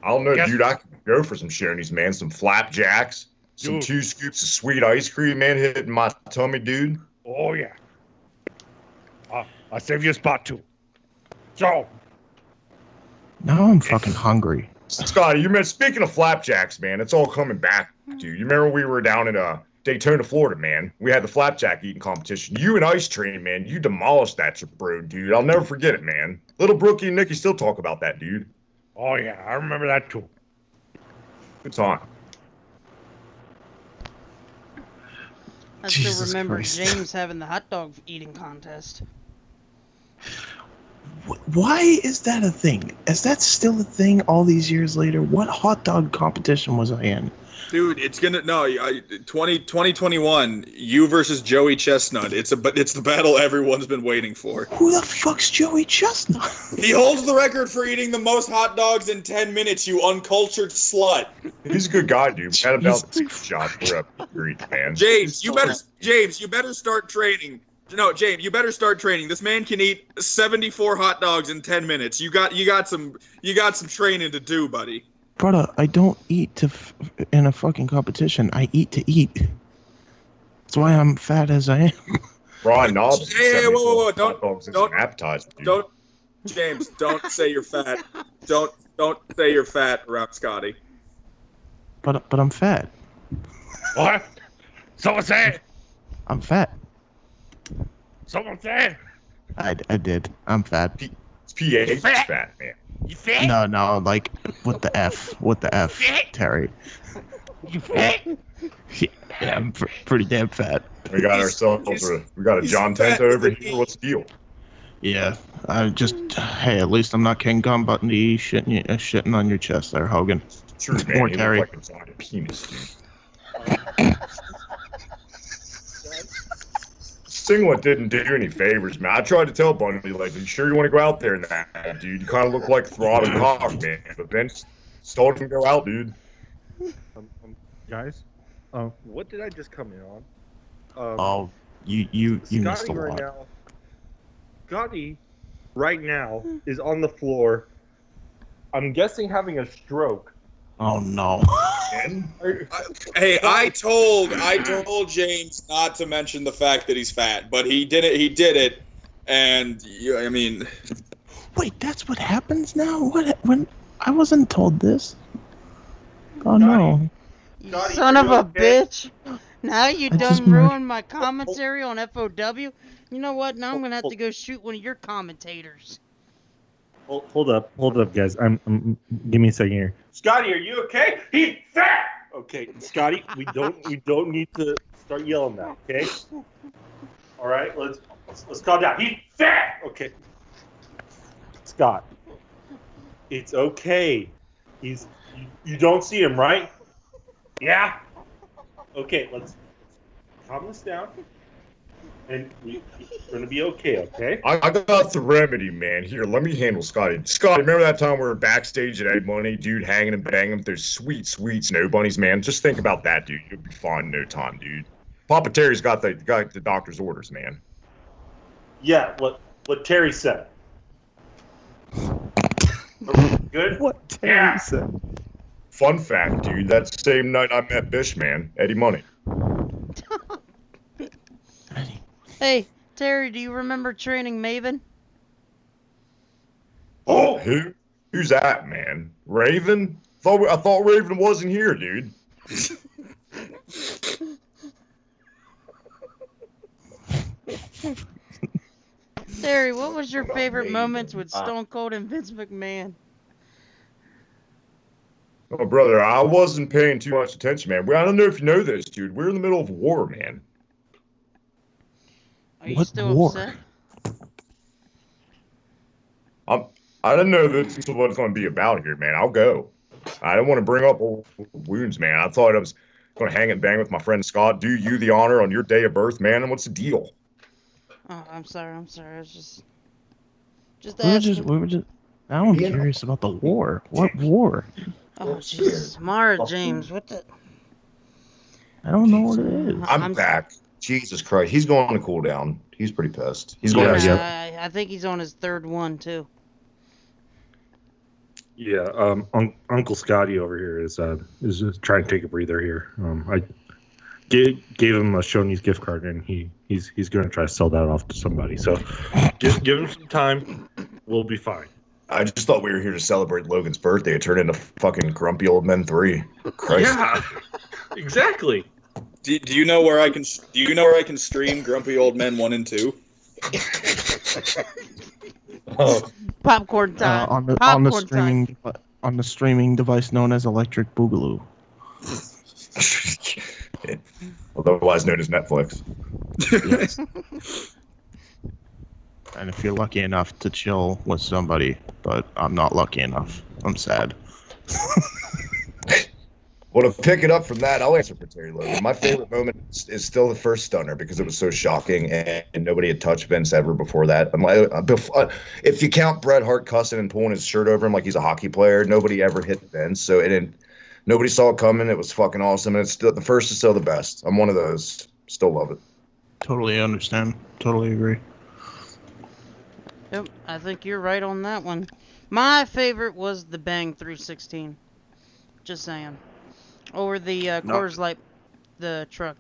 I don't know, Guess- dude. I could go for some Shoney's, man. Some flapjacks, some Dude. 2 scoops of sweet ice cream, man, hitting my tummy, dude. Oh yeah. I'll save you a spot too. So, Now I'm fucking hungry. Scotty, speaking of flapjacks, man, it's all coming back, dude. You remember we were down in Daytona, Florida, man? We had the flapjack eating competition. You and Ice Train, man, you demolished that bro, dude. I'll never forget it, man. Little Brookie and Nikki still talk about that, dude. oh yeah, I remember that too. Good time. I still Jesus remember Christ. James having the hot dog eating contest. Why is that a thing? Is that still a thing all these years later? What hot dog competition was I in? Dude, it's gonna 2021. You versus Joey Chestnut. It's the battle everyone's been waiting for. Who the fuck's Joey Chestnut? He holds the record for eating the most hot dogs in 10 minutes. You uncultured slut. He's a good guy, dude. Had about 6 shots for a great man. James, you better start training. No, James, you better start training. This man can eat 74 hot dogs in 10 minutes. You got some training to do, buddy. Brother, I don't eat in a fucking competition. I eat to eat. That's why I'm fat as I am. Brian Knobs. Hey, whoa, Don't appetizer, dude. James, don't say you're fat. Don't say you're fat around Scotty. But I'm fat. What? Someone say it. I'm fat. Someone say it. I did. I'm fat. It's PH fat, man. You fat? No, like with the F. With the F, Terry. You fat? Yeah, I'm pretty damn fat. We got a John Tenta over here. What's the deal? Yeah, hey, at least I'm not King Gumbutton shitting on your chest there, Hogan. True, man. More He Terry. looked like inside a penis, dude. Singlet didn't do any favors, man. I tried to tell Bundy, like, you sure you want to go out there in that, dude? You kind of look like throbbing cock, man. But Vince told him to go out, dude. Guys, what did I just come in on? Oh, you missed a Scotty right lot. now. Scotty right now is on the floor. I'm guessing having a stroke. Oh no. And Hey, I told James not to mention the fact that he's fat, but he did it. He did it, and I mean, Wait, that's what happens now? When I wasn't told this? Oh no. You Scotty, son are of you a okay? bitch! Now you I just done murdered- ruined my commentary on FOW. You know what? Now I'm gonna have to go shoot one of your commentators. Hold up, guys. I'm. Give me a second here. Scotty, are you okay? He's fat. Okay, Scotty, we don't need to start yelling now. Okay. All right, let's calm down. He's fat. Okay. Scott, it's okay. You don't see him, right? Yeah. Okay, let's calm this down, and we're gonna be okay. Okay. I got the remedy, man. Here, let me handle Scotty. Scotty, remember that time we were backstage at Ed Money, dude, hanging and banging with those sweet snow bunnies, man? Just think about that, dude. You'll be fine in no time, dude. Papa Terry's got the doctor's orders, man. Yeah. What Terry said. Good. What Terry said. Fun fact, dude, that same night I met Bish, man, Eddie Money. Hey, Terry, do you remember training Maven? Oh, who's that, man? Raven? I thought Raven wasn't here, dude. Terry, what was your favorite moments with Stone Cold and Vince McMahon? Oh, brother, I wasn't paying too much attention, man. I don't know if you know this, dude. We're in the middle of war, man. Are you What still war? upset? I didn't know this is what it's going to be about here, man. I'll go. I don't want to bring up old wounds, man. I thought I was going to hang and bang with my friend Scott. Do you the honor on your day of birth, man? And what's the deal? Oh, I'm sorry. I was just We asking. were just. Now I'm curious about the war. What war? Oh, Jesus. Mara James, what the? I don't know what it is. I'm back. Jesus Christ. He's going to cool down. He's pretty pissed. He's going Yeah, to I think he's on his third one, too. Yeah, Uncle Scotty over here is just trying to take a breather here. I gave him a Shoney's gift card, and he's going to try to sell that off to somebody. So give him some time. We'll be fine. I just thought we were here to celebrate Logan's birthday. It turned into fucking Grumpy Old Men 3. Christ. Yeah, exactly. Do you know where I can? Do you know where I can stream Grumpy Old Men 1 and 2? Oh, Popcorn time. On the Popcorn streaming on the streaming device known as Electric Boogaloo. otherwise known as Netflix. Yes. And if you're lucky enough to chill with somebody, but I'm not lucky enough. I'm sad. Well, to pick it up from that, I'll answer for Terry Logan. My favorite moment is still the first stunner because it was so shocking and nobody had touched Vince ever before that. If you count Bret Hart cussing and pulling his shirt over him like he's a hockey player, nobody ever hit Vince. So nobody saw it coming. It was fucking awesome. And it's still the first is still the best. I'm one of those. Still love it. Totally understand. Totally agree. Yep, I think you're right on that one. My favorite was the Bang 316. Just saying. Or the Coors Light, the truck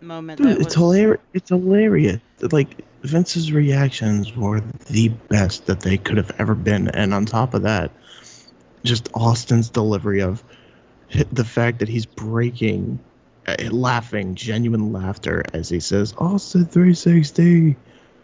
moment. Dude, that it's was... hilarious. It's hilarious. Like, Vince's reactions were the best that they could have ever been. And on top of that, just Austin's delivery of the fact that he's breaking, laughing, genuine laughter as he says, Austin 316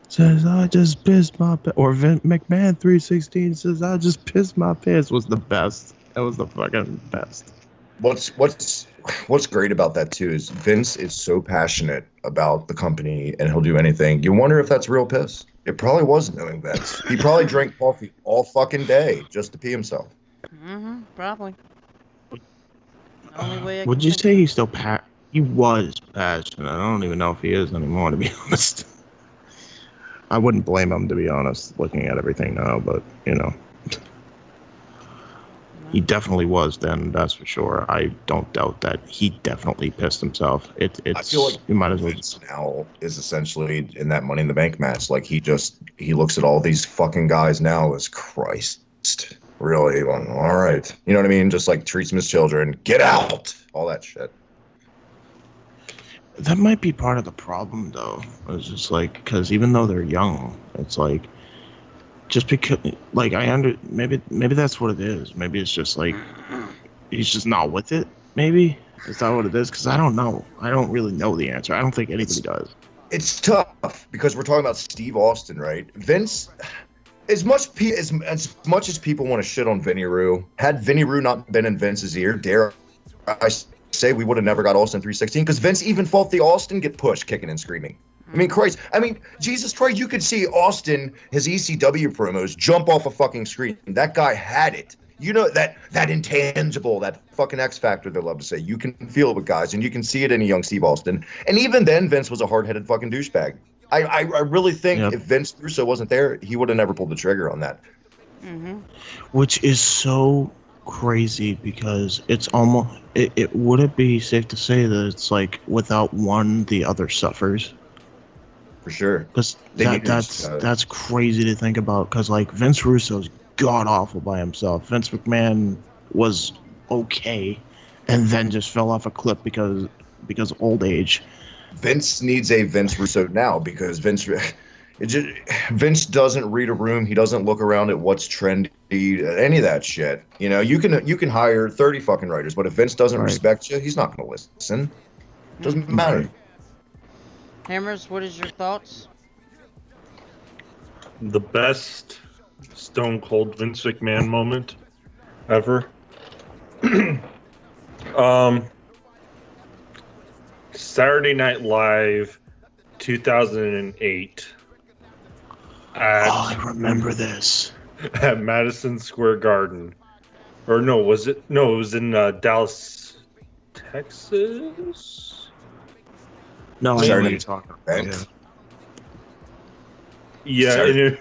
says, I just pissed my pants. Or McMahon 316 says, I just pissed my pants was the best. That was the fucking best. What's great about that too is Vince is so passionate about the company and he'll do anything. You wonder if that's real piss. It probably was knowing Vince. He probably drank coffee all fucking day just to pee himself. Mm-hmm, probably. The only way I Would can you think say he's still he was passionate? I don't even know if he is anymore, to be honest. I wouldn't blame him, to be honest, looking at everything now, but, you know. He definitely was then, that's for sure. I don't doubt that he definitely pissed himself. It's I feel like you might as well Vince now is essentially in that Money in the Bank match. Like he looks at all these fucking guys now as Christ. Really? All right. You know what I mean? Just like treats them as children. Get out! All that shit. That might be part of the problem, though. It's just like, because even though they're young, it's like, just because, like, maybe that's what it is. Maybe it's just like, he's just not with it, maybe? Is that what it is? Because I don't know. I don't really know the answer. I don't think anybody does. It's tough because we're talking about Steve Austin, right? Vince, as much as people want to shit on Vinny Roo, had Vinny Roo not been in Vince's ear, dare I say we would have never got Austin 316 because Vince even fought the Austin get pushed, kicking and screaming. I mean, Christ. I mean, Jesus Christ, you could see Austin, his ECW promos, jump off a fucking screen. That guy had it. You know, that intangible, that fucking X factor they love to say. You can feel it with guys, and you can see it in a young Steve Austin. And even then, Vince was a hard-headed fucking douchebag. I really think if Vince Russo wasn't there, he would have never pulled the trigger on that. Mm-hmm. Which is so crazy because it's almost, it would it be safe to say that it's like without one, the other suffers? For sure. Because that's crazy to think about. Because like Vince Russo's god awful by himself. Vince McMahon was okay, and then just fell off a cliff because old age. Vince needs a Vince Russo now because Vince doesn't read a room. He doesn't look around at what's trendy, any of that shit. You know, you can hire 30 fucking writers, but if Vince doesn't respect you, he's not going to listen. Doesn't matter. Hammers, what is your thoughts? The best Stone Cold Vince McMahon moment ever. Saturday Night Live 2008. Oh, I remember this. At Madison Square Garden. Or no, was it? No, it was in Dallas, Texas? No, I know Saturday what you're talking about. Night. Yeah. Saturday.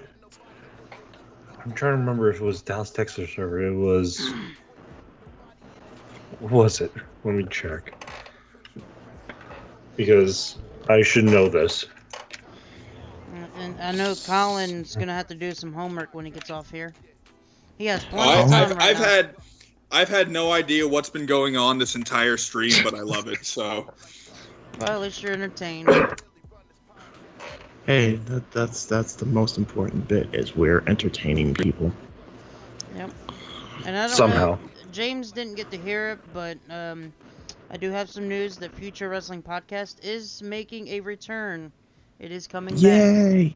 I'm trying to remember if it was Dallas, Texas, or it was... What was it? Let me check. Because I should know this. And I know Colin's gonna have to do some homework when he gets off here. He has plenty of time right now. I've had no idea what's been going on this entire stream, but I love it. So, Well, at least you're entertained. Hey, that's the most important bit is we're entertaining people. Yep. And I don't Somehow. know, James didn't get to hear it, but I do have some news that Future Wrestling Podcast is making a return. It is coming back. Yay!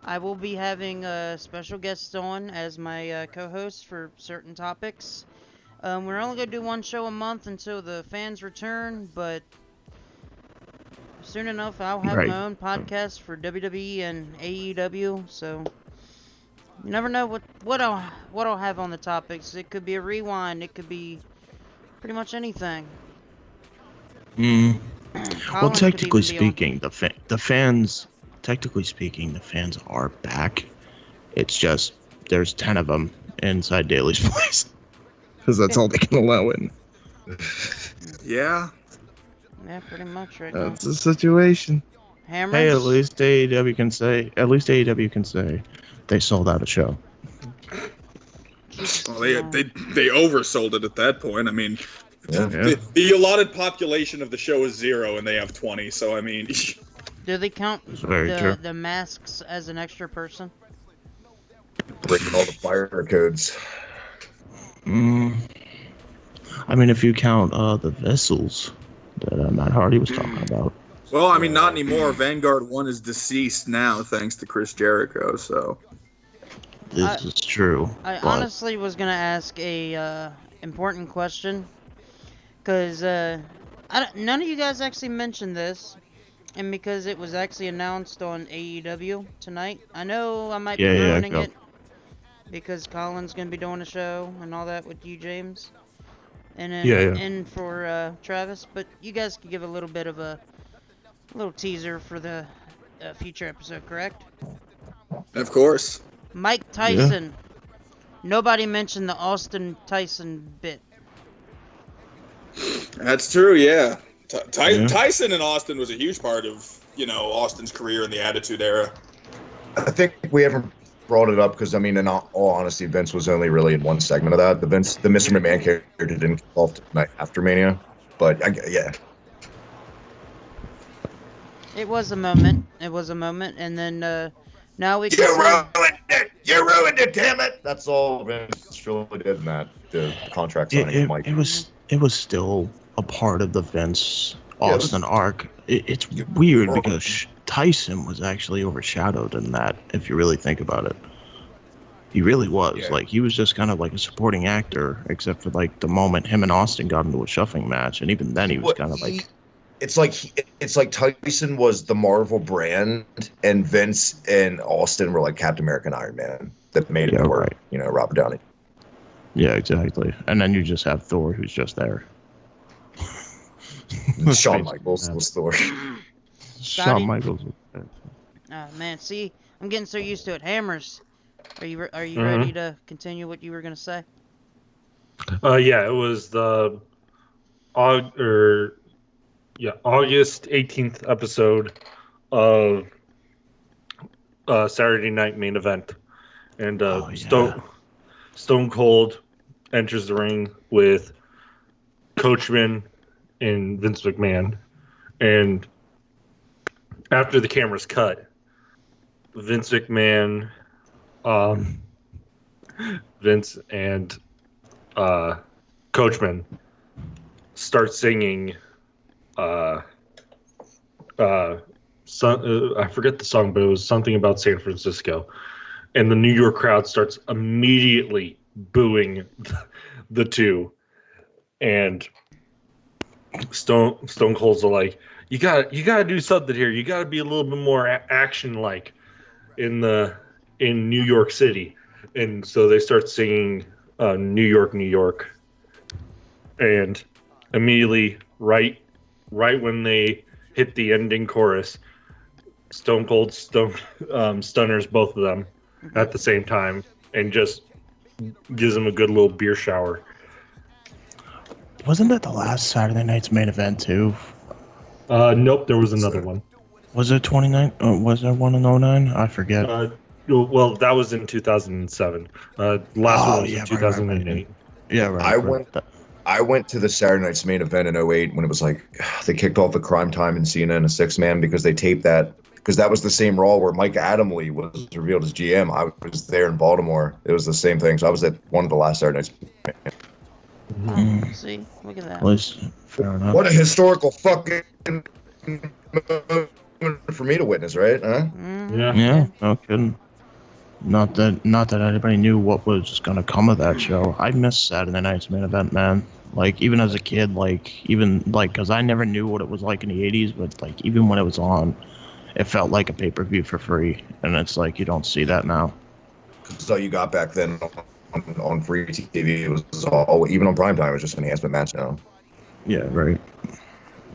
I will be having special guests on as my co-hosts for certain topics. We're only going to do one show a month until the fans return, but soon enough I'll have Right. my own podcast for WWE and AEW, so you never know what I'll have on the topics. It could be a rewind, it could be pretty much anything. Well, Colin could technically even be on. speaking, the fans. Technically speaking, the fans are back. It's just there's 10 of them inside Daly's place because that's all they can allow in. yeah. Yeah, pretty much right now. That's the situation. Hammers? Hey, at least AEW can say. At least AEW can say they sold out a show. Well, they oversold it at that point. I mean, Yeah. the allotted population of the show is 0, and they have 20. So I mean, Do they count It's very true. the masks as an extra person? Breaking all the fire codes. I mean, if you count the vessels that Matt Hardy was talking about. well, I mean, not anymore. Vanguard 1 is deceased now, thanks to Chris Jericho. So This is true. I but honestly was gonna ask a important question, cause none of you guys actually mentioned this, and because it was actually announced on AEW tonight. I know I might be ruining go. it, because Colin's gonna be doing a show and all that with you, James, and then Yeah. and for Travis. But you guys could give a little bit of a little teaser for the future episode, correct? of course. Mike Tyson. Nobody mentioned the Austin Tyson bit. That's true, yeah. Yeah. Tyson and Austin was a huge part of, Austin's career in the Attitude Era. I think we haven't brought it up because, I mean, in all honesty, Vince was only really in one segment of that. The Mr. McMahon character didn't kick off tonight after Mania. But, yeah. It was a moment. And then now we You can ruined it! You ruined it, damn it! That's all Vince really did in that the contract signing with Mike. It was still a part of the Vince Yeah, it was- Austin arc. It's weird because Tyson was actually overshadowed in that, if you really think about it. He really was. Yeah. Like, he was just kind of like a supporting actor, except for like the moment him and Austin got into a shuffling match, and even then he was kind of like. It's like Tyson was the Marvel brand, and Vince and Austin were like Captain America and Iron Man that made it work. Right. Robert Downey. Yeah, exactly. And then you just have Thor, who's just there. Shawn Michaels was Thor. Shawn Michaels. Oh man, see, I'm getting so used to it. Hammers, are you Mhm. ready to continue what you were gonna say? Yeah, it was the August 18th episode of Saturday Night Main Event, and Stone Cold enters the ring with Coachman and Vince McMahon, and after the camera's cut, Vince McMahon, Vince and Coachman start singing. I forget the song, but it was something about San Francisco, and the New York crowd starts immediately booing the two, and Stone Cold's like, you got to do something here. You got to be a little bit more action like in New York City, and so they start singing New York, New York, and immediately right when they hit the ending chorus, Stone Cold stunners both of them at the same time and just gives them a good little beer shower. Wasn't that the last Saturday night's main event too? Nope, there was another one. Was it 29? Was there one in 09? I forget. Well, that was in 2007. Last one was in 2008. Right. Yeah, right. I went to the Saturday night's main event in 08 when it was like they kicked off the Crime Time and Cena in a 6-man because they taped that because that was the same Raw where Mike Adamle was revealed as GM. I was there in Baltimore. It was the same thing. So I was at one of the last Saturday nights. See, look at that. Well, fair enough. What a historical fucking moment for me to witness, right? Huh? Yeah, no kidding. Not that anybody knew what was gonna come of that show. I missed Saturday night's main event, man. Like even as a kid, because I never knew what it was like in the '80s, but like even when it was on, it felt like a pay-per-view for free, and it's like you don't see that now. So you got back then on free TV. It was all even on primetime. It was just an enhancement match now. Yeah, right.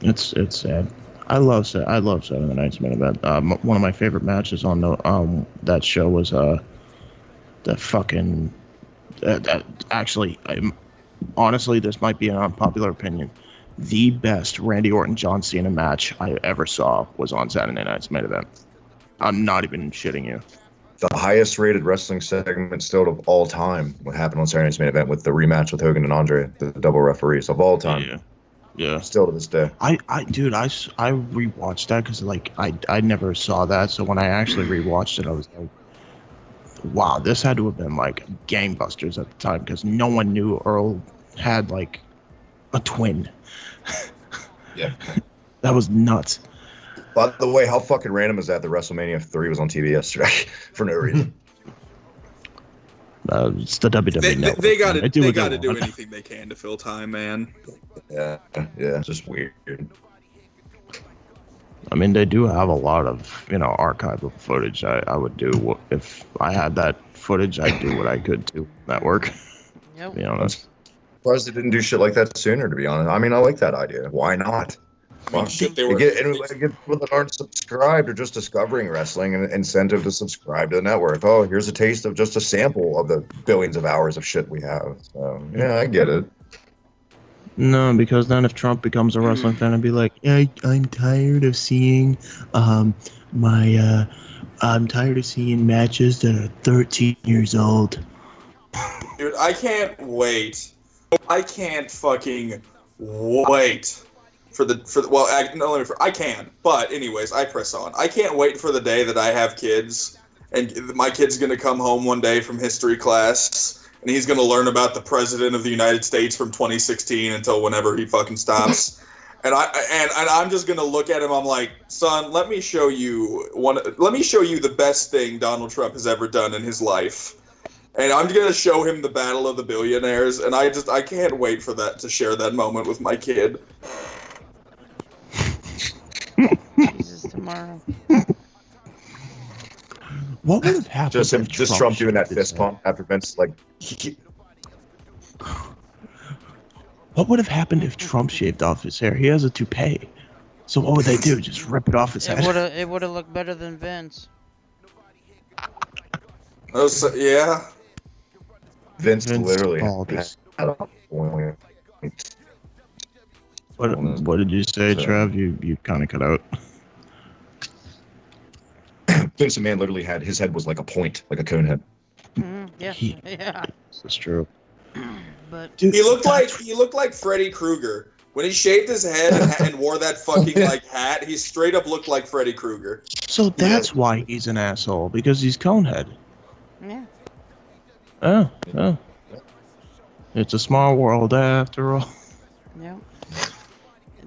It's sad. I love Saturday night's main event. One of my favorite matches on that show was the fucking actually honestly this might be an unpopular opinion. The best Randy Orton John Cena match I ever saw was on Saturday night's main event. I'm not even shitting you. The highest rated wrestling segment still of all time. What happened on Saturday night's main event with the rematch with Hogan and Andre, the double referees of all time. Yeah. Still to this day. I rewatched that because like I never saw that, so when I actually rewatched it, I was like, wow, this had to have been like gangbusters at the time because no one knew Earl had like a twin. Yeah. That was nuts. By the way, how fucking random is that WrestleMania 3 was on TV yesterday for no reason? It's the WWE network. They got to do anything they can to fill time, man. Yeah, it's just weird. I mean, they do have a lot of, archival footage. I would do, if I had that footage, I'd do what I could to network. Yep. To be honest. Surprised they didn't do shit like that sooner, to be honest. I mean, I like that idea. Why not? Well, get people that aren't subscribed or just discovering wrestling an incentive to subscribe to the network. Oh, here's a taste of just a sample of the billions of hours of shit we have. So, yeah, I get it. No, because then if Trump becomes a wrestling fan, I'd be like, I'm tired of seeing I'm tired of seeing matches that are 13 years old. Dude, I can't wait. I can't fucking wait I can, but anyways, I press on. I can't wait for the day that I have kids, and my kid's gonna come home one day from history class, and he's gonna learn about the president of the United States from 2016 until whenever he fucking stops. And I'm just gonna look at him. I'm like, son, let me show you the best thing Donald Trump has ever done in his life. And I'm gonna show him the Battle of the Billionaires, and I can't wait for that to share that moment with my kid. Jesus, tomorrow. What would have happened? Just Trump doing that fist pump after Vince like. What would have happened if Trump shaved off his hair? He has a toupee. So what would they do? Just rip it off his head? It would have looked better than Vince. Yeah. Vince literally. What did you say, Trev? You kind of cut out. Vince McMahon literally had his head was like a point, like a cone head. Yeah. Yeah. This is true. But Dude, he looked like Freddy Krueger when he shaved his head and wore that fucking like hat. He straight up looked like Freddy Krueger. So that's why he's an asshole, because he's conehead. yeah. Oh. It's a small world after all. Yeah.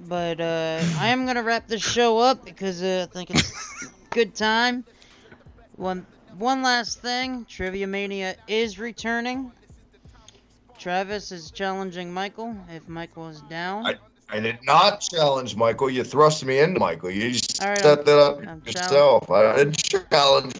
But I am gonna wrap this show up because I think it's good time. One last thing, Trivia Mania is returning. Travis is challenging Michael if Michael is down. I did not challenge Michael. You thrust me into Michael. You All right, set that up I'm yourself. I didn't challenge.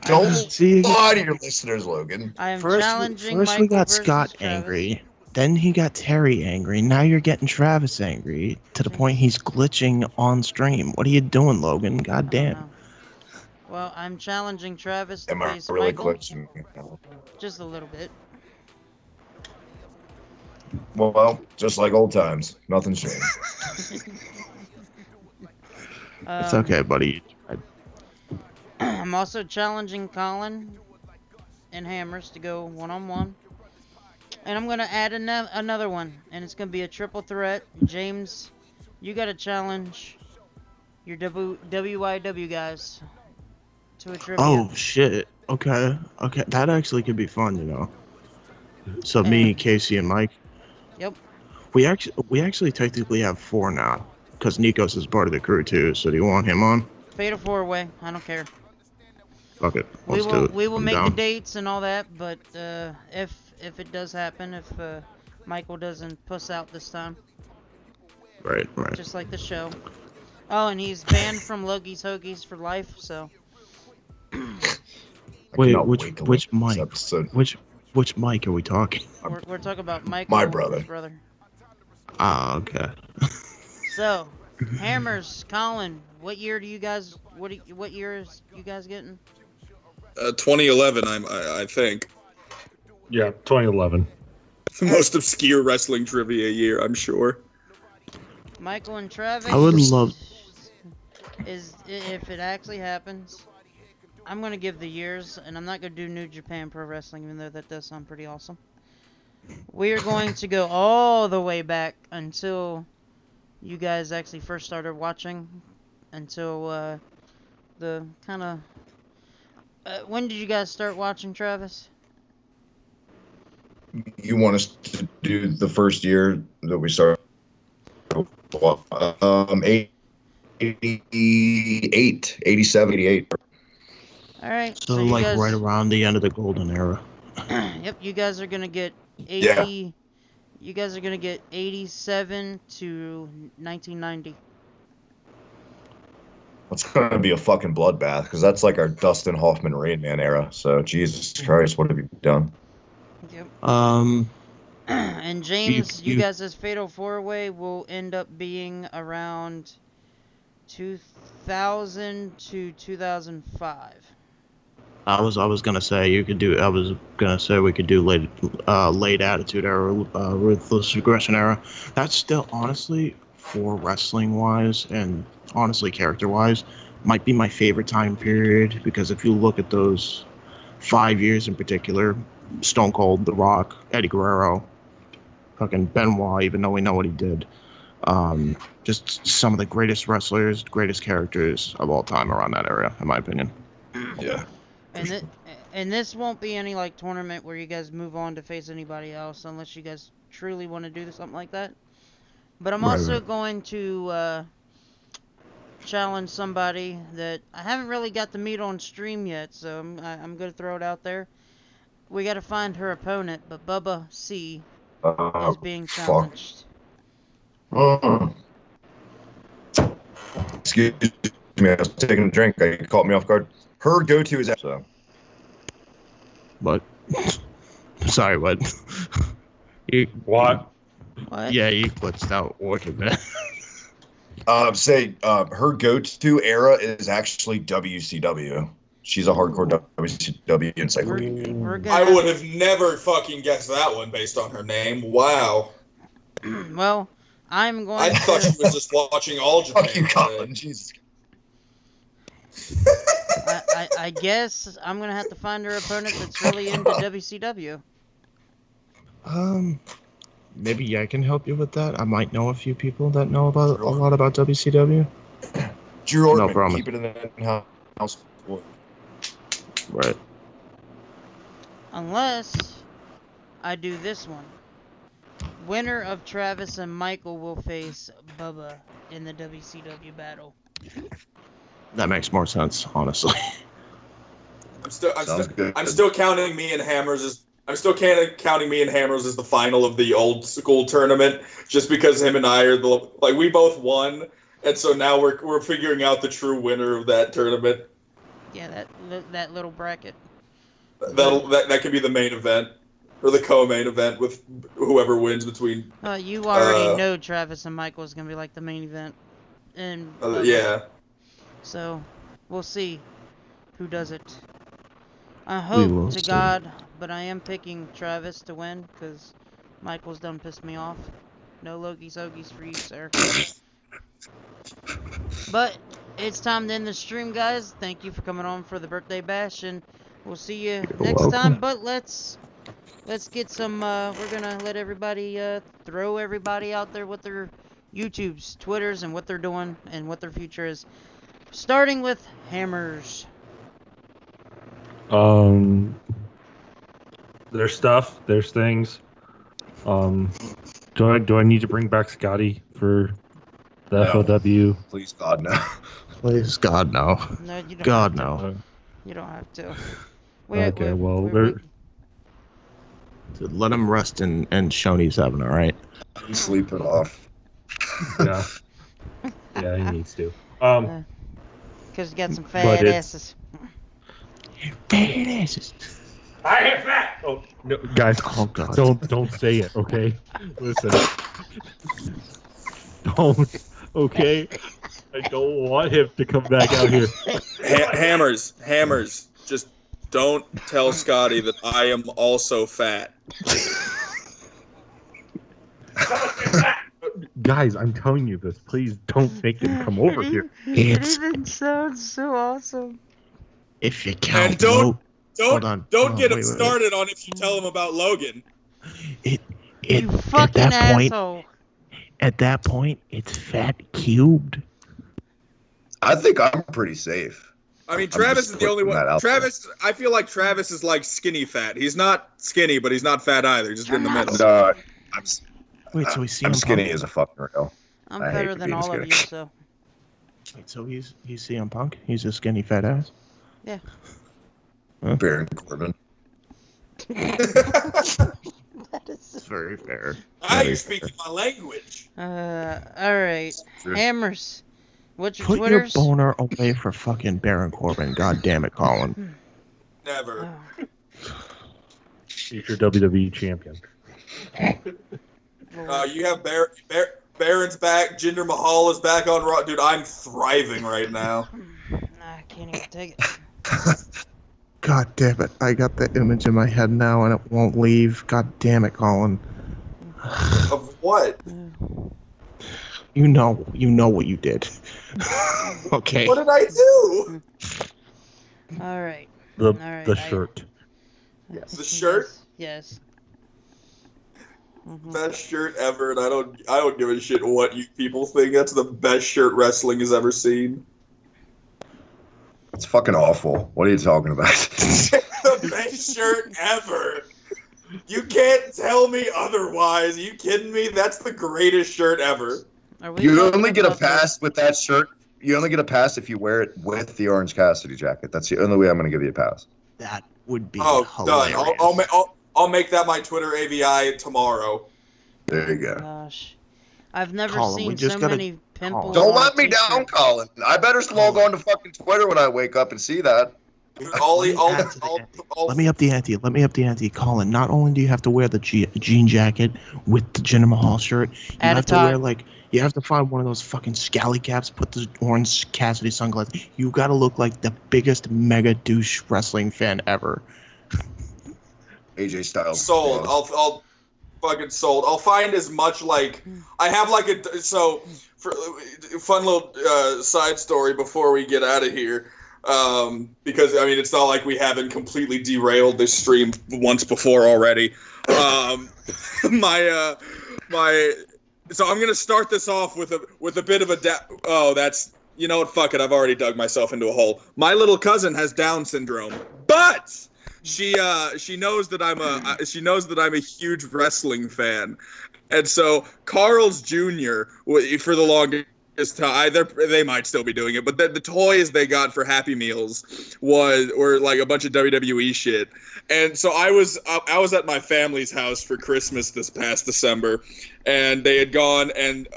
Don't See, lie to your listeners, Logan. I am first challenging we Michael got versus Scott Travis. angry. Then he got Terry angry. Now you're getting Travis angry to the point he's glitching on stream. What are you doing, Logan? God I don't damn. know. Well, I'm challenging Travis to Am I face really Michael. glitching? Just a little bit. Well, just like old times. Nothing's changed. It's okay, buddy. I'm also challenging Colin and Hammers to go one-on-one. And I'm going to add another one. And it's going to be a triple threat. James, you got to challenge your WIW guys to a trivia. Oh shit. Okay. That actually could be fun, you know. So me, Casey, and Mike. Yep. We actually technically have 4 now, because Nikos is part of the crew too. So do you want him on? Fatal 4-way. I don't care. Fuck it. Let's do it. We will I'm make down. the dates and all that, but if it does happen, if Michael doesn't puss out this time, Right. just like the show. Oh, and he's banned from Logies Hoagies for life. So. Wait, cannot which wait to which listen to this Mike? episode. Which Mike are we talking? We're talking about Michael, My brother. his brother. Ah, okay. So, Hammers, Colin, what year do you guys? What years you guys getting? 2011, I think. Yeah, 2011. The most obscure wrestling trivia year, I'm sure. Michael and Travis. I would love. Is if it actually happens, I'm gonna give the years, and I'm not gonna do New Japan Pro Wrestling, even though that does sound pretty awesome. We are going to go all the way back until you guys actually first started watching, until the kind of. When did you guys start watching, Travis? You want us to do the first year that we started? 88, 87, 88. All right. So you like guys, right around the end of the golden era. Yep. You guys are gonna get 80. Yeah. You guys are gonna get 87 to 1990. It's going to be a fucking bloodbath because that's like our Dustin Hoffman Rain Man era. So, Jesus Christ, what have you done? Yep. Um. And James, you you- guys' Fatal 4-Way will end up being around 2000 to 2005. I was gonna say you could do. I was gonna say we could do late Attitude Era, Ruthless Aggression Era. That's still honestly, for wrestling wise and honestly character wise, might be my favorite time period, because if you look at those 5 years in particular, Stone Cold, The Rock, Eddie Guerrero, fucking Benoit, even though we know what he did, just some of the greatest wrestlers, greatest characters of all time around that era, in my opinion. Yeah. And this won't be any like tournament where you guys move on to face anybody else, unless you guys truly want to do something like that. But I'm also going to challenge somebody that I haven't really got to meet on stream yet, so I'm going to throw it out there. We got to find her opponent, but Bubba C is being challenged. Excuse me, I was taking a drink. You caught me off guard. Her go-to is so. But sorry, what? What? What? Yeah, you glitched out. Working man. Her go-to era is actually WCW. She's a hardcore WCW encyclopedia. We're I gonna would have never fucking guessed that one based on her name. Wow. Well, I'm going I thought to. she was just watching all Japan. Fuck you, Colin. Jesus. I guess I'm gonna have to find her opponent that's really into WCW. Maybe I can help you with that. I might know a few people that know about a lot about WCW. Drew Ortman, No problem. keep it in the house. Right. Unless I do this one. Winner of Travis and Michael will face Bubba in the WCW battle. That makes more sense, honestly. I'm still counting me and Hammers I'm still counting me and Hammers as the final of the old school tournament, just because him and I are we both won, and so now we're figuring out the true winner of that tournament. Yeah, that little bracket. That could be the main event or the co-main event with whoever wins between. You already know Travis and Michael is gonna be like the main event, and yeah. So we'll see who does it. I hope to God, but I am picking Travis to win because Michael's done pissed me off. No Loki's Hokies for you, sir. But it's time to end the stream, guys. Thank you for coming on for the birthday bash, and we'll see you next time. But let's get some. We're gonna let everybody throw everybody out there with their YouTubes, Twitters, and what they're doing and what their future is. Starting with Hammers. There's stuff. There's things. Do I need to bring back Scotty for the FOW? Please, God, no. Please, God, no. No, you don't. God, no. You don't have to. Let him rest in Shoney's heaven, all right? Sleep it off. Yeah. Yeah, he needs to. Because you got some fat asses. Fat asses. I am fat. Oh no, guys! Oh God! Don't say it, okay? Listen, don't. Okay, I don't want him to come back out here. Hammers. Just don't tell Scotty that I am also fat. Guys, I'm telling you this. Please don't make him come over here. It even sounds so awesome. If you count, and don't get him wait. started on if you tell him about Logan. You fucking asshole. At that point, it's fat cubed. I think I'm pretty safe. I mean, Travis is the only one. Travis, I feel like Travis is like skinny fat. He's not skinny, but he's not fat either. Just in the middle. No, I'm skinny as a fucking real. I'm better than all of you, so. Wait, so he's CM Punk? He's a skinny fat ass? Yeah. Huh? Baron Corbin. That is very fair. You're speaking my language. Alright. Hammers. What's your Put Twitters? your boner away for fucking Baron Corbin. God damn it, Colin. Never. Future WWE champion. You have Baron's back. Jinder Mahal is back on Raw. Dude, I'm thriving right now. I can't even take it. God damn it. I got the image in my head now and it won't leave. God damn it, Colin. Of what? You know what you did. Okay. What did I do? Alright. The shirt. Yes. The shirt? Yes. Mm-hmm. Best shirt ever, and I don't give a shit what you people think. That's the best shirt wrestling has ever seen. It's fucking awful. What are you talking about? The best shirt ever. You can't tell me otherwise. Are you kidding me? That's the greatest shirt ever. You only get a pass with that shirt. You only get a pass if you wear it with the Orange Cassidy jacket. That's the only way I'm going to give you a pass. That would be hilarious. Done. I'll make that my Twitter AVI tomorrow. There you go. Gosh. I've never Colin, seen so many pimples. Don't on let me down, Colin. I better log on to fucking Twitter when I wake up and see that. Let me up the ante. Let me up the ante, Colin. Not only do you have to wear the jean jacket with the Jinder Mahal shirt, you have to wear you have to find one of those fucking scally caps, put the Orange Cassidy sunglasses. You got to look like the biggest mega douche wrestling fan ever. AJ Styles. Sold. I'll fucking sold. I'll find as much I have for fun little side story before we get out of here. Because I mean it's not like we haven't completely derailed this stream once before already. So I'm gonna start this off with a bit of that's you know what, fuck it, I've already dug myself into a hole. My little cousin has Down syndrome, but she knows that I'm a huge wrestling fan, and so Carl's Jr. for the longest they might still be doing it, but the toys they got for Happy Meals were like a bunch of WWE shit. And so I was at my family's house for Christmas this past December, and they had gone and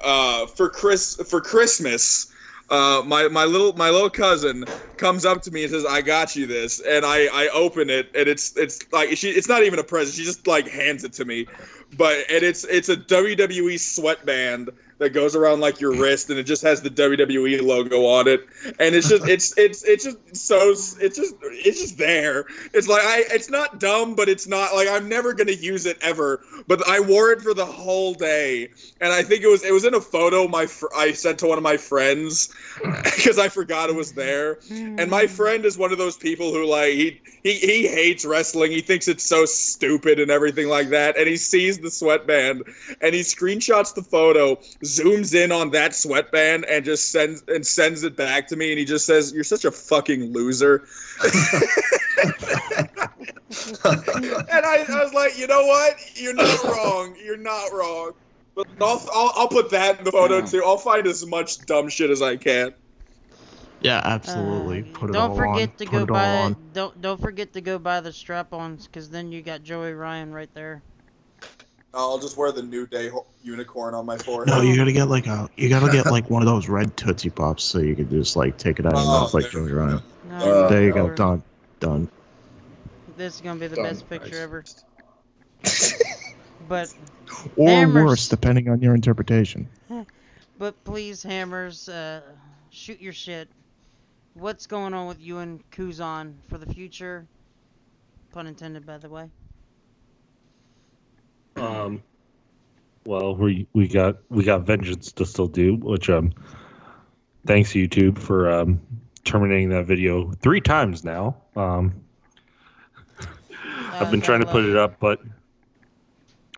for Christmas. My little cousin comes up to me and says, "I got you this," and I open it, and it's like it's not even a present. She just like hands it to me, and it's a WWE sweatband that goes around like your wrist, and it just has the WWE logo on it, and it's just it's just there. It's like it's not dumb, but it's not like I'm never gonna use it ever. But I wore it for the whole day, and I think it was in a photo I sent to one of my friends because I forgot it was there. And my friend is one of those people who like he hates wrestling. He thinks it's so stupid and everything like that. And he sees the sweatband and he screenshots the photo, zooms in on that sweatband, and just sends it back to me. And he just says, "You're such a fucking loser." And I was like, you know what? You're not wrong. You're not wrong. But I'll put that in the photo too. I'll find as much dumb shit as I can. Yeah, absolutely. Put it Don't all forget on. to Put go it all buy on. don't forget to go buy the strap-ons, because then you got Joey Ryan right there. I'll just wear the New Day unicorn on my forehead. No, you gotta get like one of those red Tootsie Pops so you can just like take it out of your mouth like Joey Ryan. No, There you go, Lord. done. This is gonna be the Done, best picture guys. ever. But Or Hammers. worse, depending on your interpretation. please, Hammers, shoot your shit. What's going on with you and Kuzan for the future? Pun intended, by the way. Well, we got vengeance to still do, which thanks YouTube for terminating that video 3 times now. I've been trying to put it up, but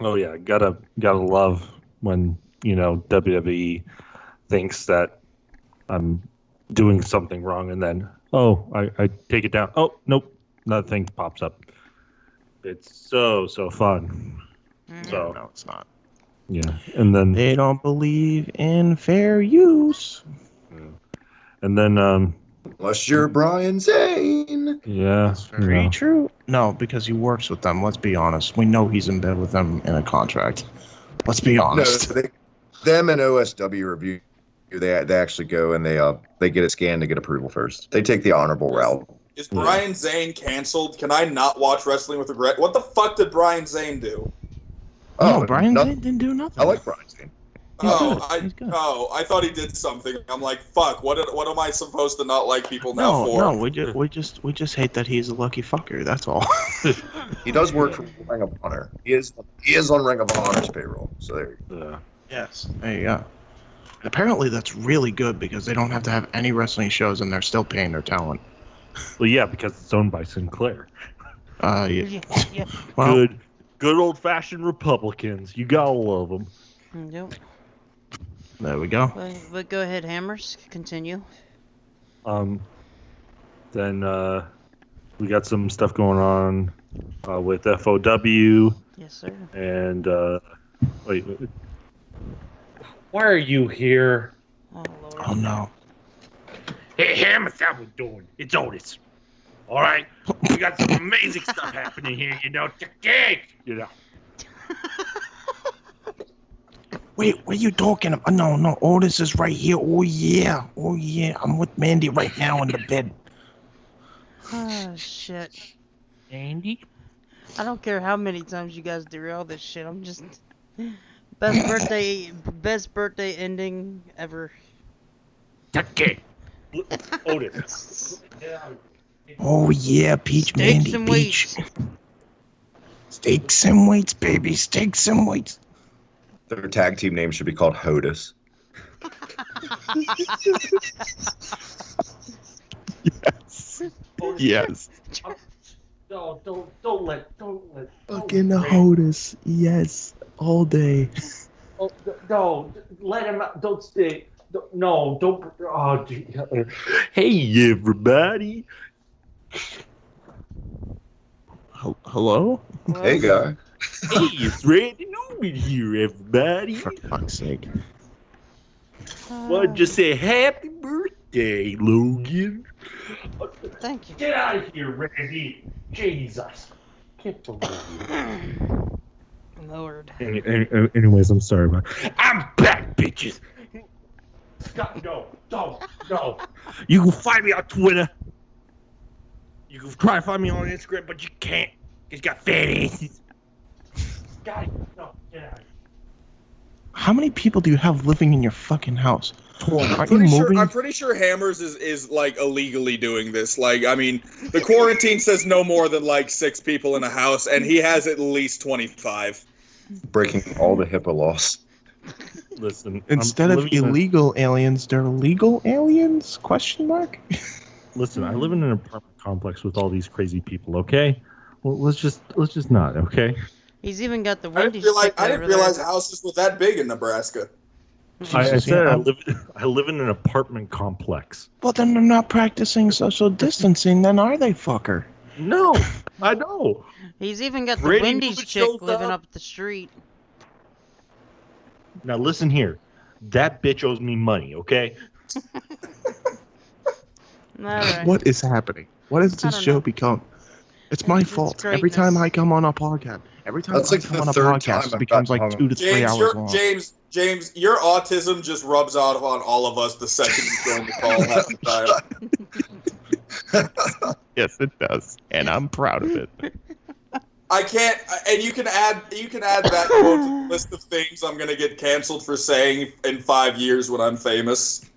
oh yeah, gotta love when WWE thinks that I'm doing something wrong, and then I take it down. Oh nope, another thing pops up. It's so fun. So No, it's not. yeah, and then They don't believe in fair use. and then Unless you're Brian Zane. yeah, That's very yeah. true. No, because he works with them. Let's be honest. We know he's in bed with them in a contract. Let's be honest. No, them and OSW review, they actually go and they get a scan to get approval first. They take the honorable route. Is Brian Zane canceled? Can I not watch Wrestling with Regret? What the fuck did Brian Zane do? No, Brian nothing. didn't do nothing. I like Brian Zane. He's Oh, good. He's good. I thought he did something. I'm like, fuck. What am I supposed to not like people now for? No, we just hate that he's a lucky fucker. That's all. He does work for Ring of Honor. He is on Ring of Honor's payroll. So there you go. Yes, there you go. Apparently, that's really good because they don't have to have any wrestling shows and they're still paying their talent. Well, yeah, because it's owned by Sinclair. Yeah. Yeah. Well, Good old-fashioned Republicans. You gotta love them. Yep. there we go. But go ahead, Hammers. Continue. Then we got some stuff going on with FOW Yes, sir. and wait. Why are you here? Oh, Lord. Oh no. Hey, Hammers, how we doing? It's Otis. All right, we got some amazing stuff happening here, Wait, what are you talking about? No, Otis is right here. Oh yeah. I'm with Mandy right now in the bed. Oh, shit. Andy? I don't care how many times you guys derail this shit. I'm just... Best birthday ending ever. Okay. Otis. Oh yeah, Peach Steaks Mandy and Peach. weights. Steaks and weights, baby. Steaks and weights. Their tag team name should be called HOTUS. Yes. No, don't let. Fucking HOTUS. Yes. All day. Oh, no, let him out. Don't stay. No, don't. Oh, Hey, everybody. Hello? Hey, guy. hey, it's Randy Newman here, everybody. For fuck's sake. Well, just say happy birthday, Logan. Thank you. Get out of here, Randy. Jesus. Can't believe you. Lord. Anyways, I'm sorry about. I'm back, bitches. Stop. No. You can find me on Twitter. You can try to find me on Instagram, but you can't. It's got fat asses. Guys, no, get out of here. How many people do you have living in your fucking house? I'm Aren't you pretty sure. moving? I'm pretty sure Hammers is like illegally doing this. Like, I mean, the quarantine says no more than like 6 people in a house, and he has at least 25. Breaking all the HIPAA laws. Listen, Instead of illegal aliens, they're legal aliens? Question mark. Listen, I live in an apartment complex with all these crazy people. Okay, well, let's just not. Okay. He's even got the I didn't Wendy's realize, sticker I didn't over realize there. houses were that big in Nebraska. I Jesus, said yeah, I live in an apartment complex. Well, then they're not practicing social distancing, then are they, fucker? No, I know. He's even got the Brady Wendy's Movie chick shows living up. up the street. Now listen here. That bitch owes me money. Okay. All right. What is happening? What has I this don't show know. become? It's my It's fault. Every time greatness. I come on a podcast, That's like come the on a third podcast, time it I've becomes gotten like hung 2 to 3 hours long. James, your autism just rubs off on all of us the second you join the call half the time. Yes, it does, and I'm proud of it. I can't, and you can add that quote to the list of things I'm gonna get canceled for saying in 5 years when I'm famous.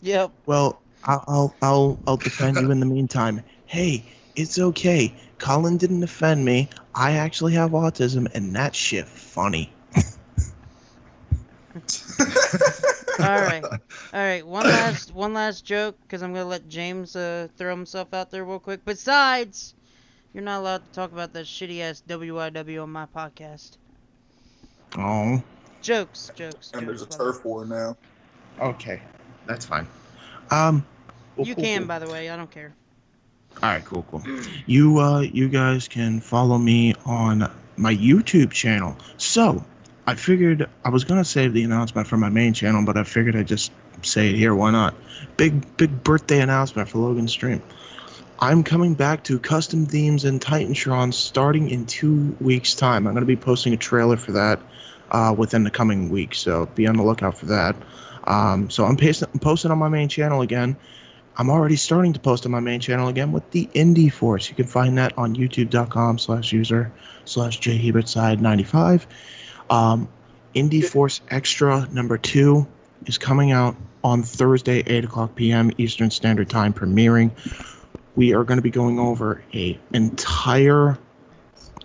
Yep. Well, I'll defend you in the meantime. Hey, it's okay. Colin didn't offend me. I actually have autism, and that shit funny. All right. One last joke, because I'm gonna let James throw himself out there real quick. Besides, you're not allowed to talk about that shitty ass WIW on my podcast. Oh, Jokes. And there's a by the way. turf war now. okay, that's fine. You can, by the way. I don't care. All right, cool. You guys can follow me on my YouTube channel. So, I figured I was gonna save the announcement for my main channel, but I figured I'd just say it here. Why not? Big birthday announcement for Logan's stream. I'm coming back to Custom Themes and Titantron starting in 2 weeks' time. I'm gonna be posting a trailer for that within the coming week, so be on the lookout for that. So I'm posting on my main channel again. I'm already starting to post on my main channel again with the Indie Force. You can find that on youtube.com/user/jhebertside95. Indie Force Extra number 2 is coming out on Thursday, 8 o'clock p.m. Eastern Standard Time, premiering. We are going to be going over an entire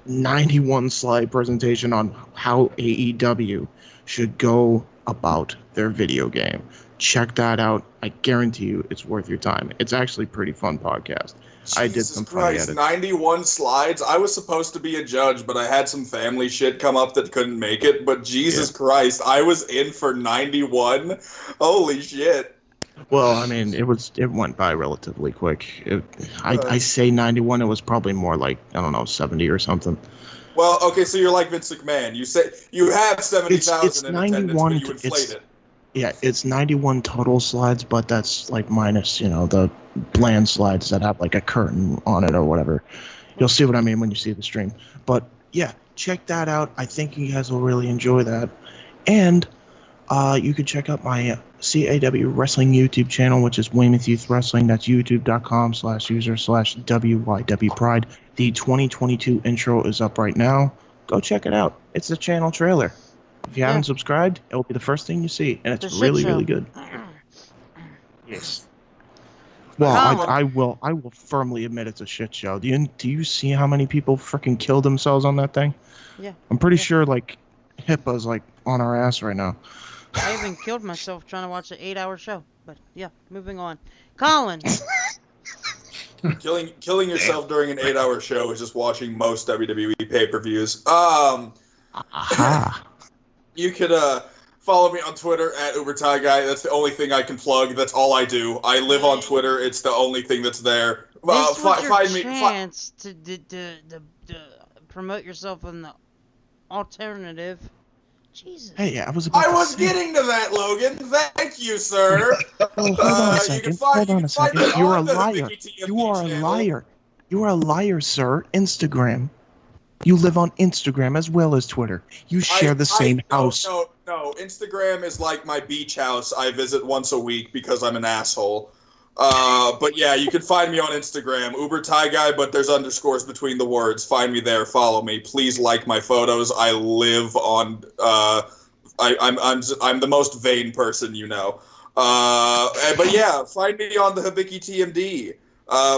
91 slide presentation on how AEW should go about their video game. Check that out. I guarantee you it's worth your time. It's actually a pretty fun podcast. I did some funny Christ, edits. 91 slides. I was supposed to be a judge, but I had some family shit come up that couldn't make it. But Jesus Christ, I was in for 91. Holy shit. Well, I mean, it went by relatively quick. I say 91. It was probably more like, I don't know, 70 or something. Well, okay, so you're like Vince McMahon. You say you have 70,000 It's in attendance, 91 but you inflate it. Yeah, it's 91 total slides, but that's like minus, the bland slides that have like a curtain on it or whatever. You'll see what I mean when you see the stream. But yeah, check that out. I think you guys will really enjoy that. And you can check out my CAW Wrestling YouTube channel, which is Weymouth Youth Wrestling. That's youtube.com/user/WYW Pride. The 2022 intro is up right now. Go check it out. It's the channel trailer. If you haven't subscribed, it will be the first thing you see, and it's really, really good. Yes. Well, I will firmly admit it's a shit show. Do you see how many people freaking killed themselves on that thing? Yeah. I'm pretty sure like HIPAA's like on our ass right now. I even killed myself trying to watch an 8-hour show. But yeah, moving on. Colin. Killing yourself during an 8-hour show is just watching most WWE pay-per-views. Aha. You could follow me on Twitter at UberTieGuy. That's the only thing I can plug. That's all I do. I live on Twitter. It's the only thing that's there. This was your chance to promote yourself in the alternative Jesus. Hey, I was about I to was say. getting to that, Logan. Thank you, sir. Oh, hold on a You second. can find, Hold you on can a find second. me You're a on the liar. Mickey You TMD are a channel. liar. You are a liar, sir. Instagram. You live on Instagram as well as Twitter. You share the same house. No. Instagram is like my beach house. I visit once a week because I'm an asshole. But yeah, you can find me on Instagram, Uber Tie Guy, but there's underscores between the words. Find me there. Follow me. Please like my photos. I live on. I'm the most vain person you know. But yeah, find me on the Hibiki TMD.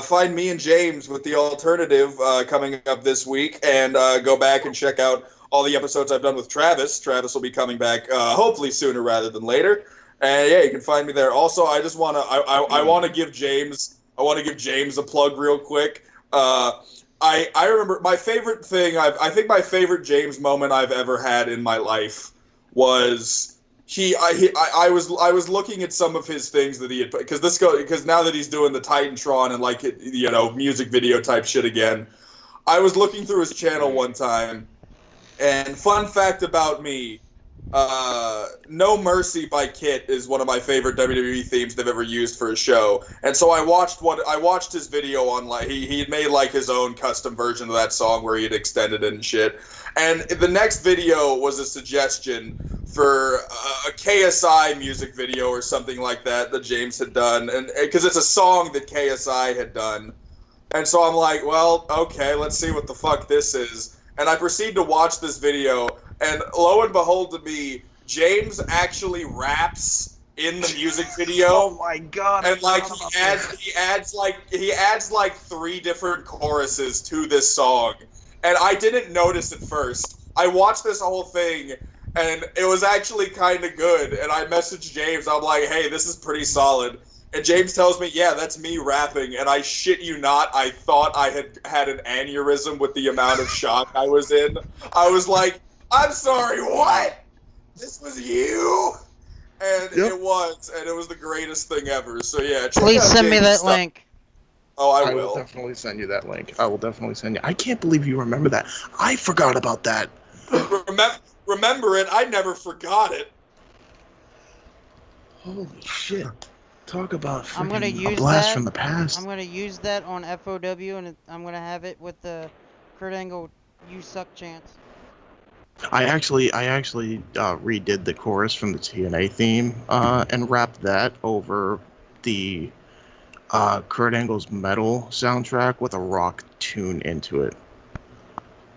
Find me and James with the alternative coming up this week, and go back and check out all the episodes I've done with Travis. Travis will be coming back hopefully sooner rather than later. And yeah, you can find me there. Also, I just want to I want to give James a plug real quick. I remember my favorite thing. I think my favorite James moment I've ever had in my life was I was looking at some of his things that he had because now that he's doing the Titantron and like music video type shit again. I was looking through his channel one time, and fun fact about me, No Mercy by Kit is one of my favorite WWE themes they've ever used for a show. And so I watched his video on he had made like his own custom version of that song where he had extended it and shit. And the next video was a suggestion for a KSI music video or something like that James had done, and because it's a song that KSI had done. And so I'm like, well, okay, let's see what the fuck this is. And I proceed to watch this video, and lo and behold to me, James actually raps in the music video. Oh my god! And like he adds like 3 different choruses to this song. And I didn't notice at first. I watched this whole thing, and it was actually kind of good. And I messaged James. I'm like, hey, this is pretty solid. And James tells me, yeah, that's me rapping. And I shit you not, I thought I had an aneurysm with the amount of shock I was in. I was like, I'm sorry, what? This was you? And it was. And it was the greatest thing ever. So yeah, check Please out send me James' that stuff. link. Oh, I I will will. definitely send you that link. I will definitely send you. I can't believe you remember that. I forgot about that. Remember it. I never forgot it. Holy shit. Talk about I'm gonna freaking a use blast that. from the past. I'm gonna use that on FOW, and I'm gonna have it with the Kurt Angle "You Suck" chants. I actually redid the chorus from the TNA theme and rapped that over the Kurt Angle's Metal soundtrack with a rock tune into it.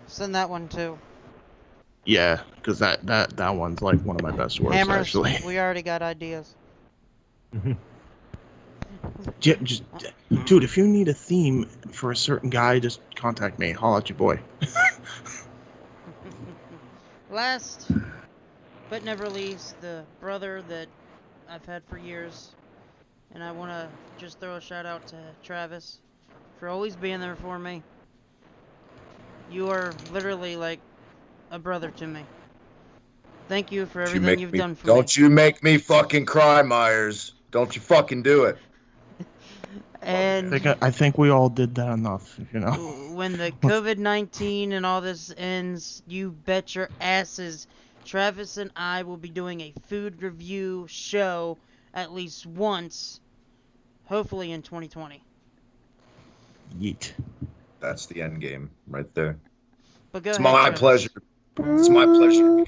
Send that one too. Yeah, because that one's like one of my best works Hammers, actually. we already got ideas. Just, dude, if you need a theme for a certain guy, just contact me. Holla at your boy. Last, but never least, the brother that I've had for years. And I want to just throw a shout out to Travis for always being there for me. You are literally like a brother to me. Thank you for everything you've done for me. Don't you make me fucking cry, Myers. Don't you fucking do it. And I think we all did that enough, you know. when the COVID-19 and all this ends, you bet your asses Travis and I will be doing a food review show at least once, hopefully in 2020. Yeet. That's the end game right there. But go It's ahead, my Travis. pleasure. It's my pleasure.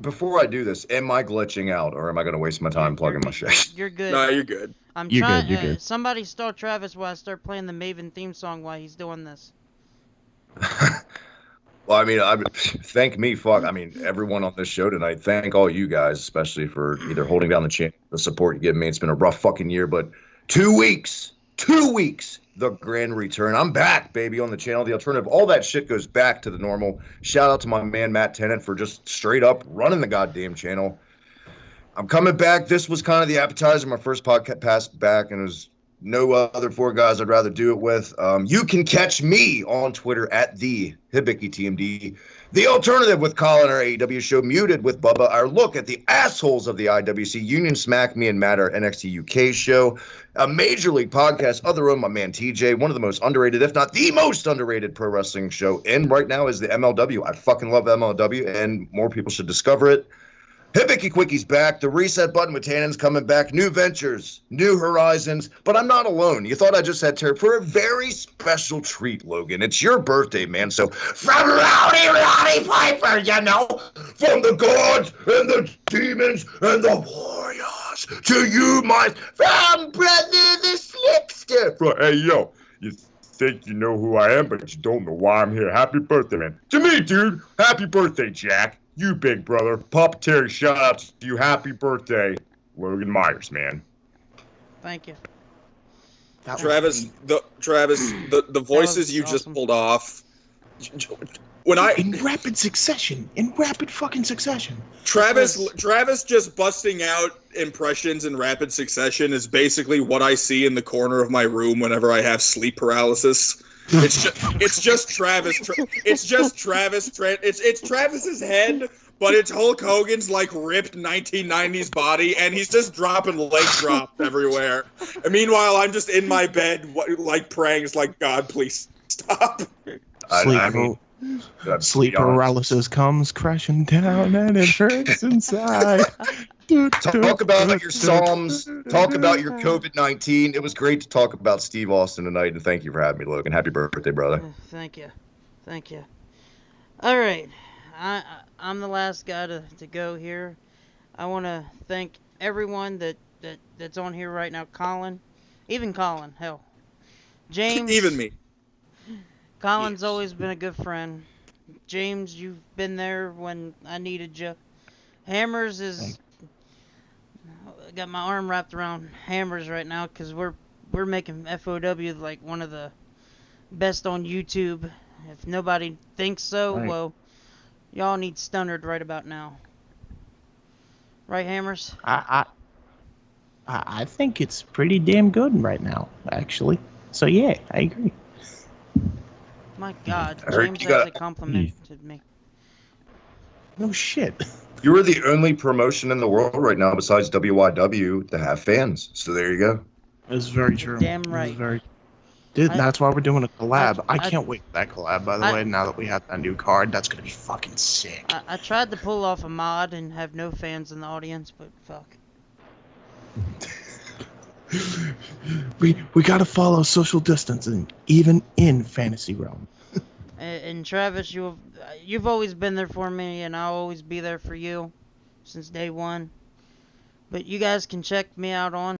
Before I do this, am I glitching out, or am I going to waste my time plugging my shit? You're good. No, you're good. You're trying. good, you're good. Somebody stall Travis while I start playing the Maven theme song while he's doing this. Well, I mean, thank me, fuck. I mean, everyone on this show tonight. Thank all you guys, especially for either holding down the channel, the support you give me. It's been a rough fucking year, but 2 weeks, the grand return. I'm back, baby, on the channel. The alternative, all that shit goes back to the normal. Shout out to my man Matt Tennant for just straight up running the goddamn channel. I'm coming back. This was kind of the appetizer. My first podcast back, and there's no other 4 guys I'd rather do it with. You can catch me on Twitter at the HibickyTMD. The Alternative with Colin, our AEW show. Muted with Bubba, our look at the assholes of the IWC. Union Smack, me and Matt, our NXT UK show. A Major League podcast, Other Room, my man TJ. One of the most underrated, if not the most underrated pro wrestling show in right now is the MLW. I fucking love MLW, and more people should discover it. Hibicky Quicky's back. The reset button with Tannen's coming back. New ventures, new horizons. But I'm not alone. You thought I just had Terry for a very special treat, Logan. It's your birthday, man. So from Roddy Piper, you know, from the gods and the demons and the warriors to you, my from brother the Slipster. Hey, yo, you think you know who I am, but you don't know why I'm here. Happy birthday, man. To me, dude. Happy birthday, Jack. You big brother. Papa Terry, shout out to you. Happy birthday, Logan Myers, man. Thank you. Travis, the voices you awesome. just pulled off. In rapid succession. In rapid fucking succession. Travis just busting out impressions in rapid succession is basically what I see in the corner of my room whenever I have sleep paralysis. It's just Travis. It's just Travis. It's Travis's head, but it's Hulk Hogan's like ripped 1990s body, and he's just dropping leg drops everywhere. And meanwhile, I'm just in my bed, like praying, it's like, God, please stop. Sleep paralysis comes crashing down, and it hurts inside. Talk about your Psalms. Talk about your COVID-19. It was great to talk about Steve Austin tonight, and thank you for having me, Logan. Happy birthday, brother. Thank you. All right, I'm the last guy to go here. I want to thank everyone that's on here right now. Colin, hell, James, even me. Colin's always been a good friend. James, you've been there when I needed you. Hammers is got my arm wrapped around Hammers right now because we're making FOW like one of the best on YouTube. If nobody thinks so, Right. Well, y'all need Stunnered right about now. Right, Hammers? I think it's pretty damn good right now, actually. So yeah, I agree. My God, I heard James you got- actually complimented me. No shit. You are the only promotion in the world right now besides WYW to have fans. So there you go. That's very true. Damn That's right. Dude, I- that's why we're doing a collab. I I- can't wait for that collab, by the way, now that we have that new card. That's going to be fucking sick. I tried to pull off a mod and have no fans in the audience, but fuck. We got to follow social distancing, even in Fantasy Realm. And Travis, you've always been there for me, and I'll always be there for you since day one. But you guys can check me out on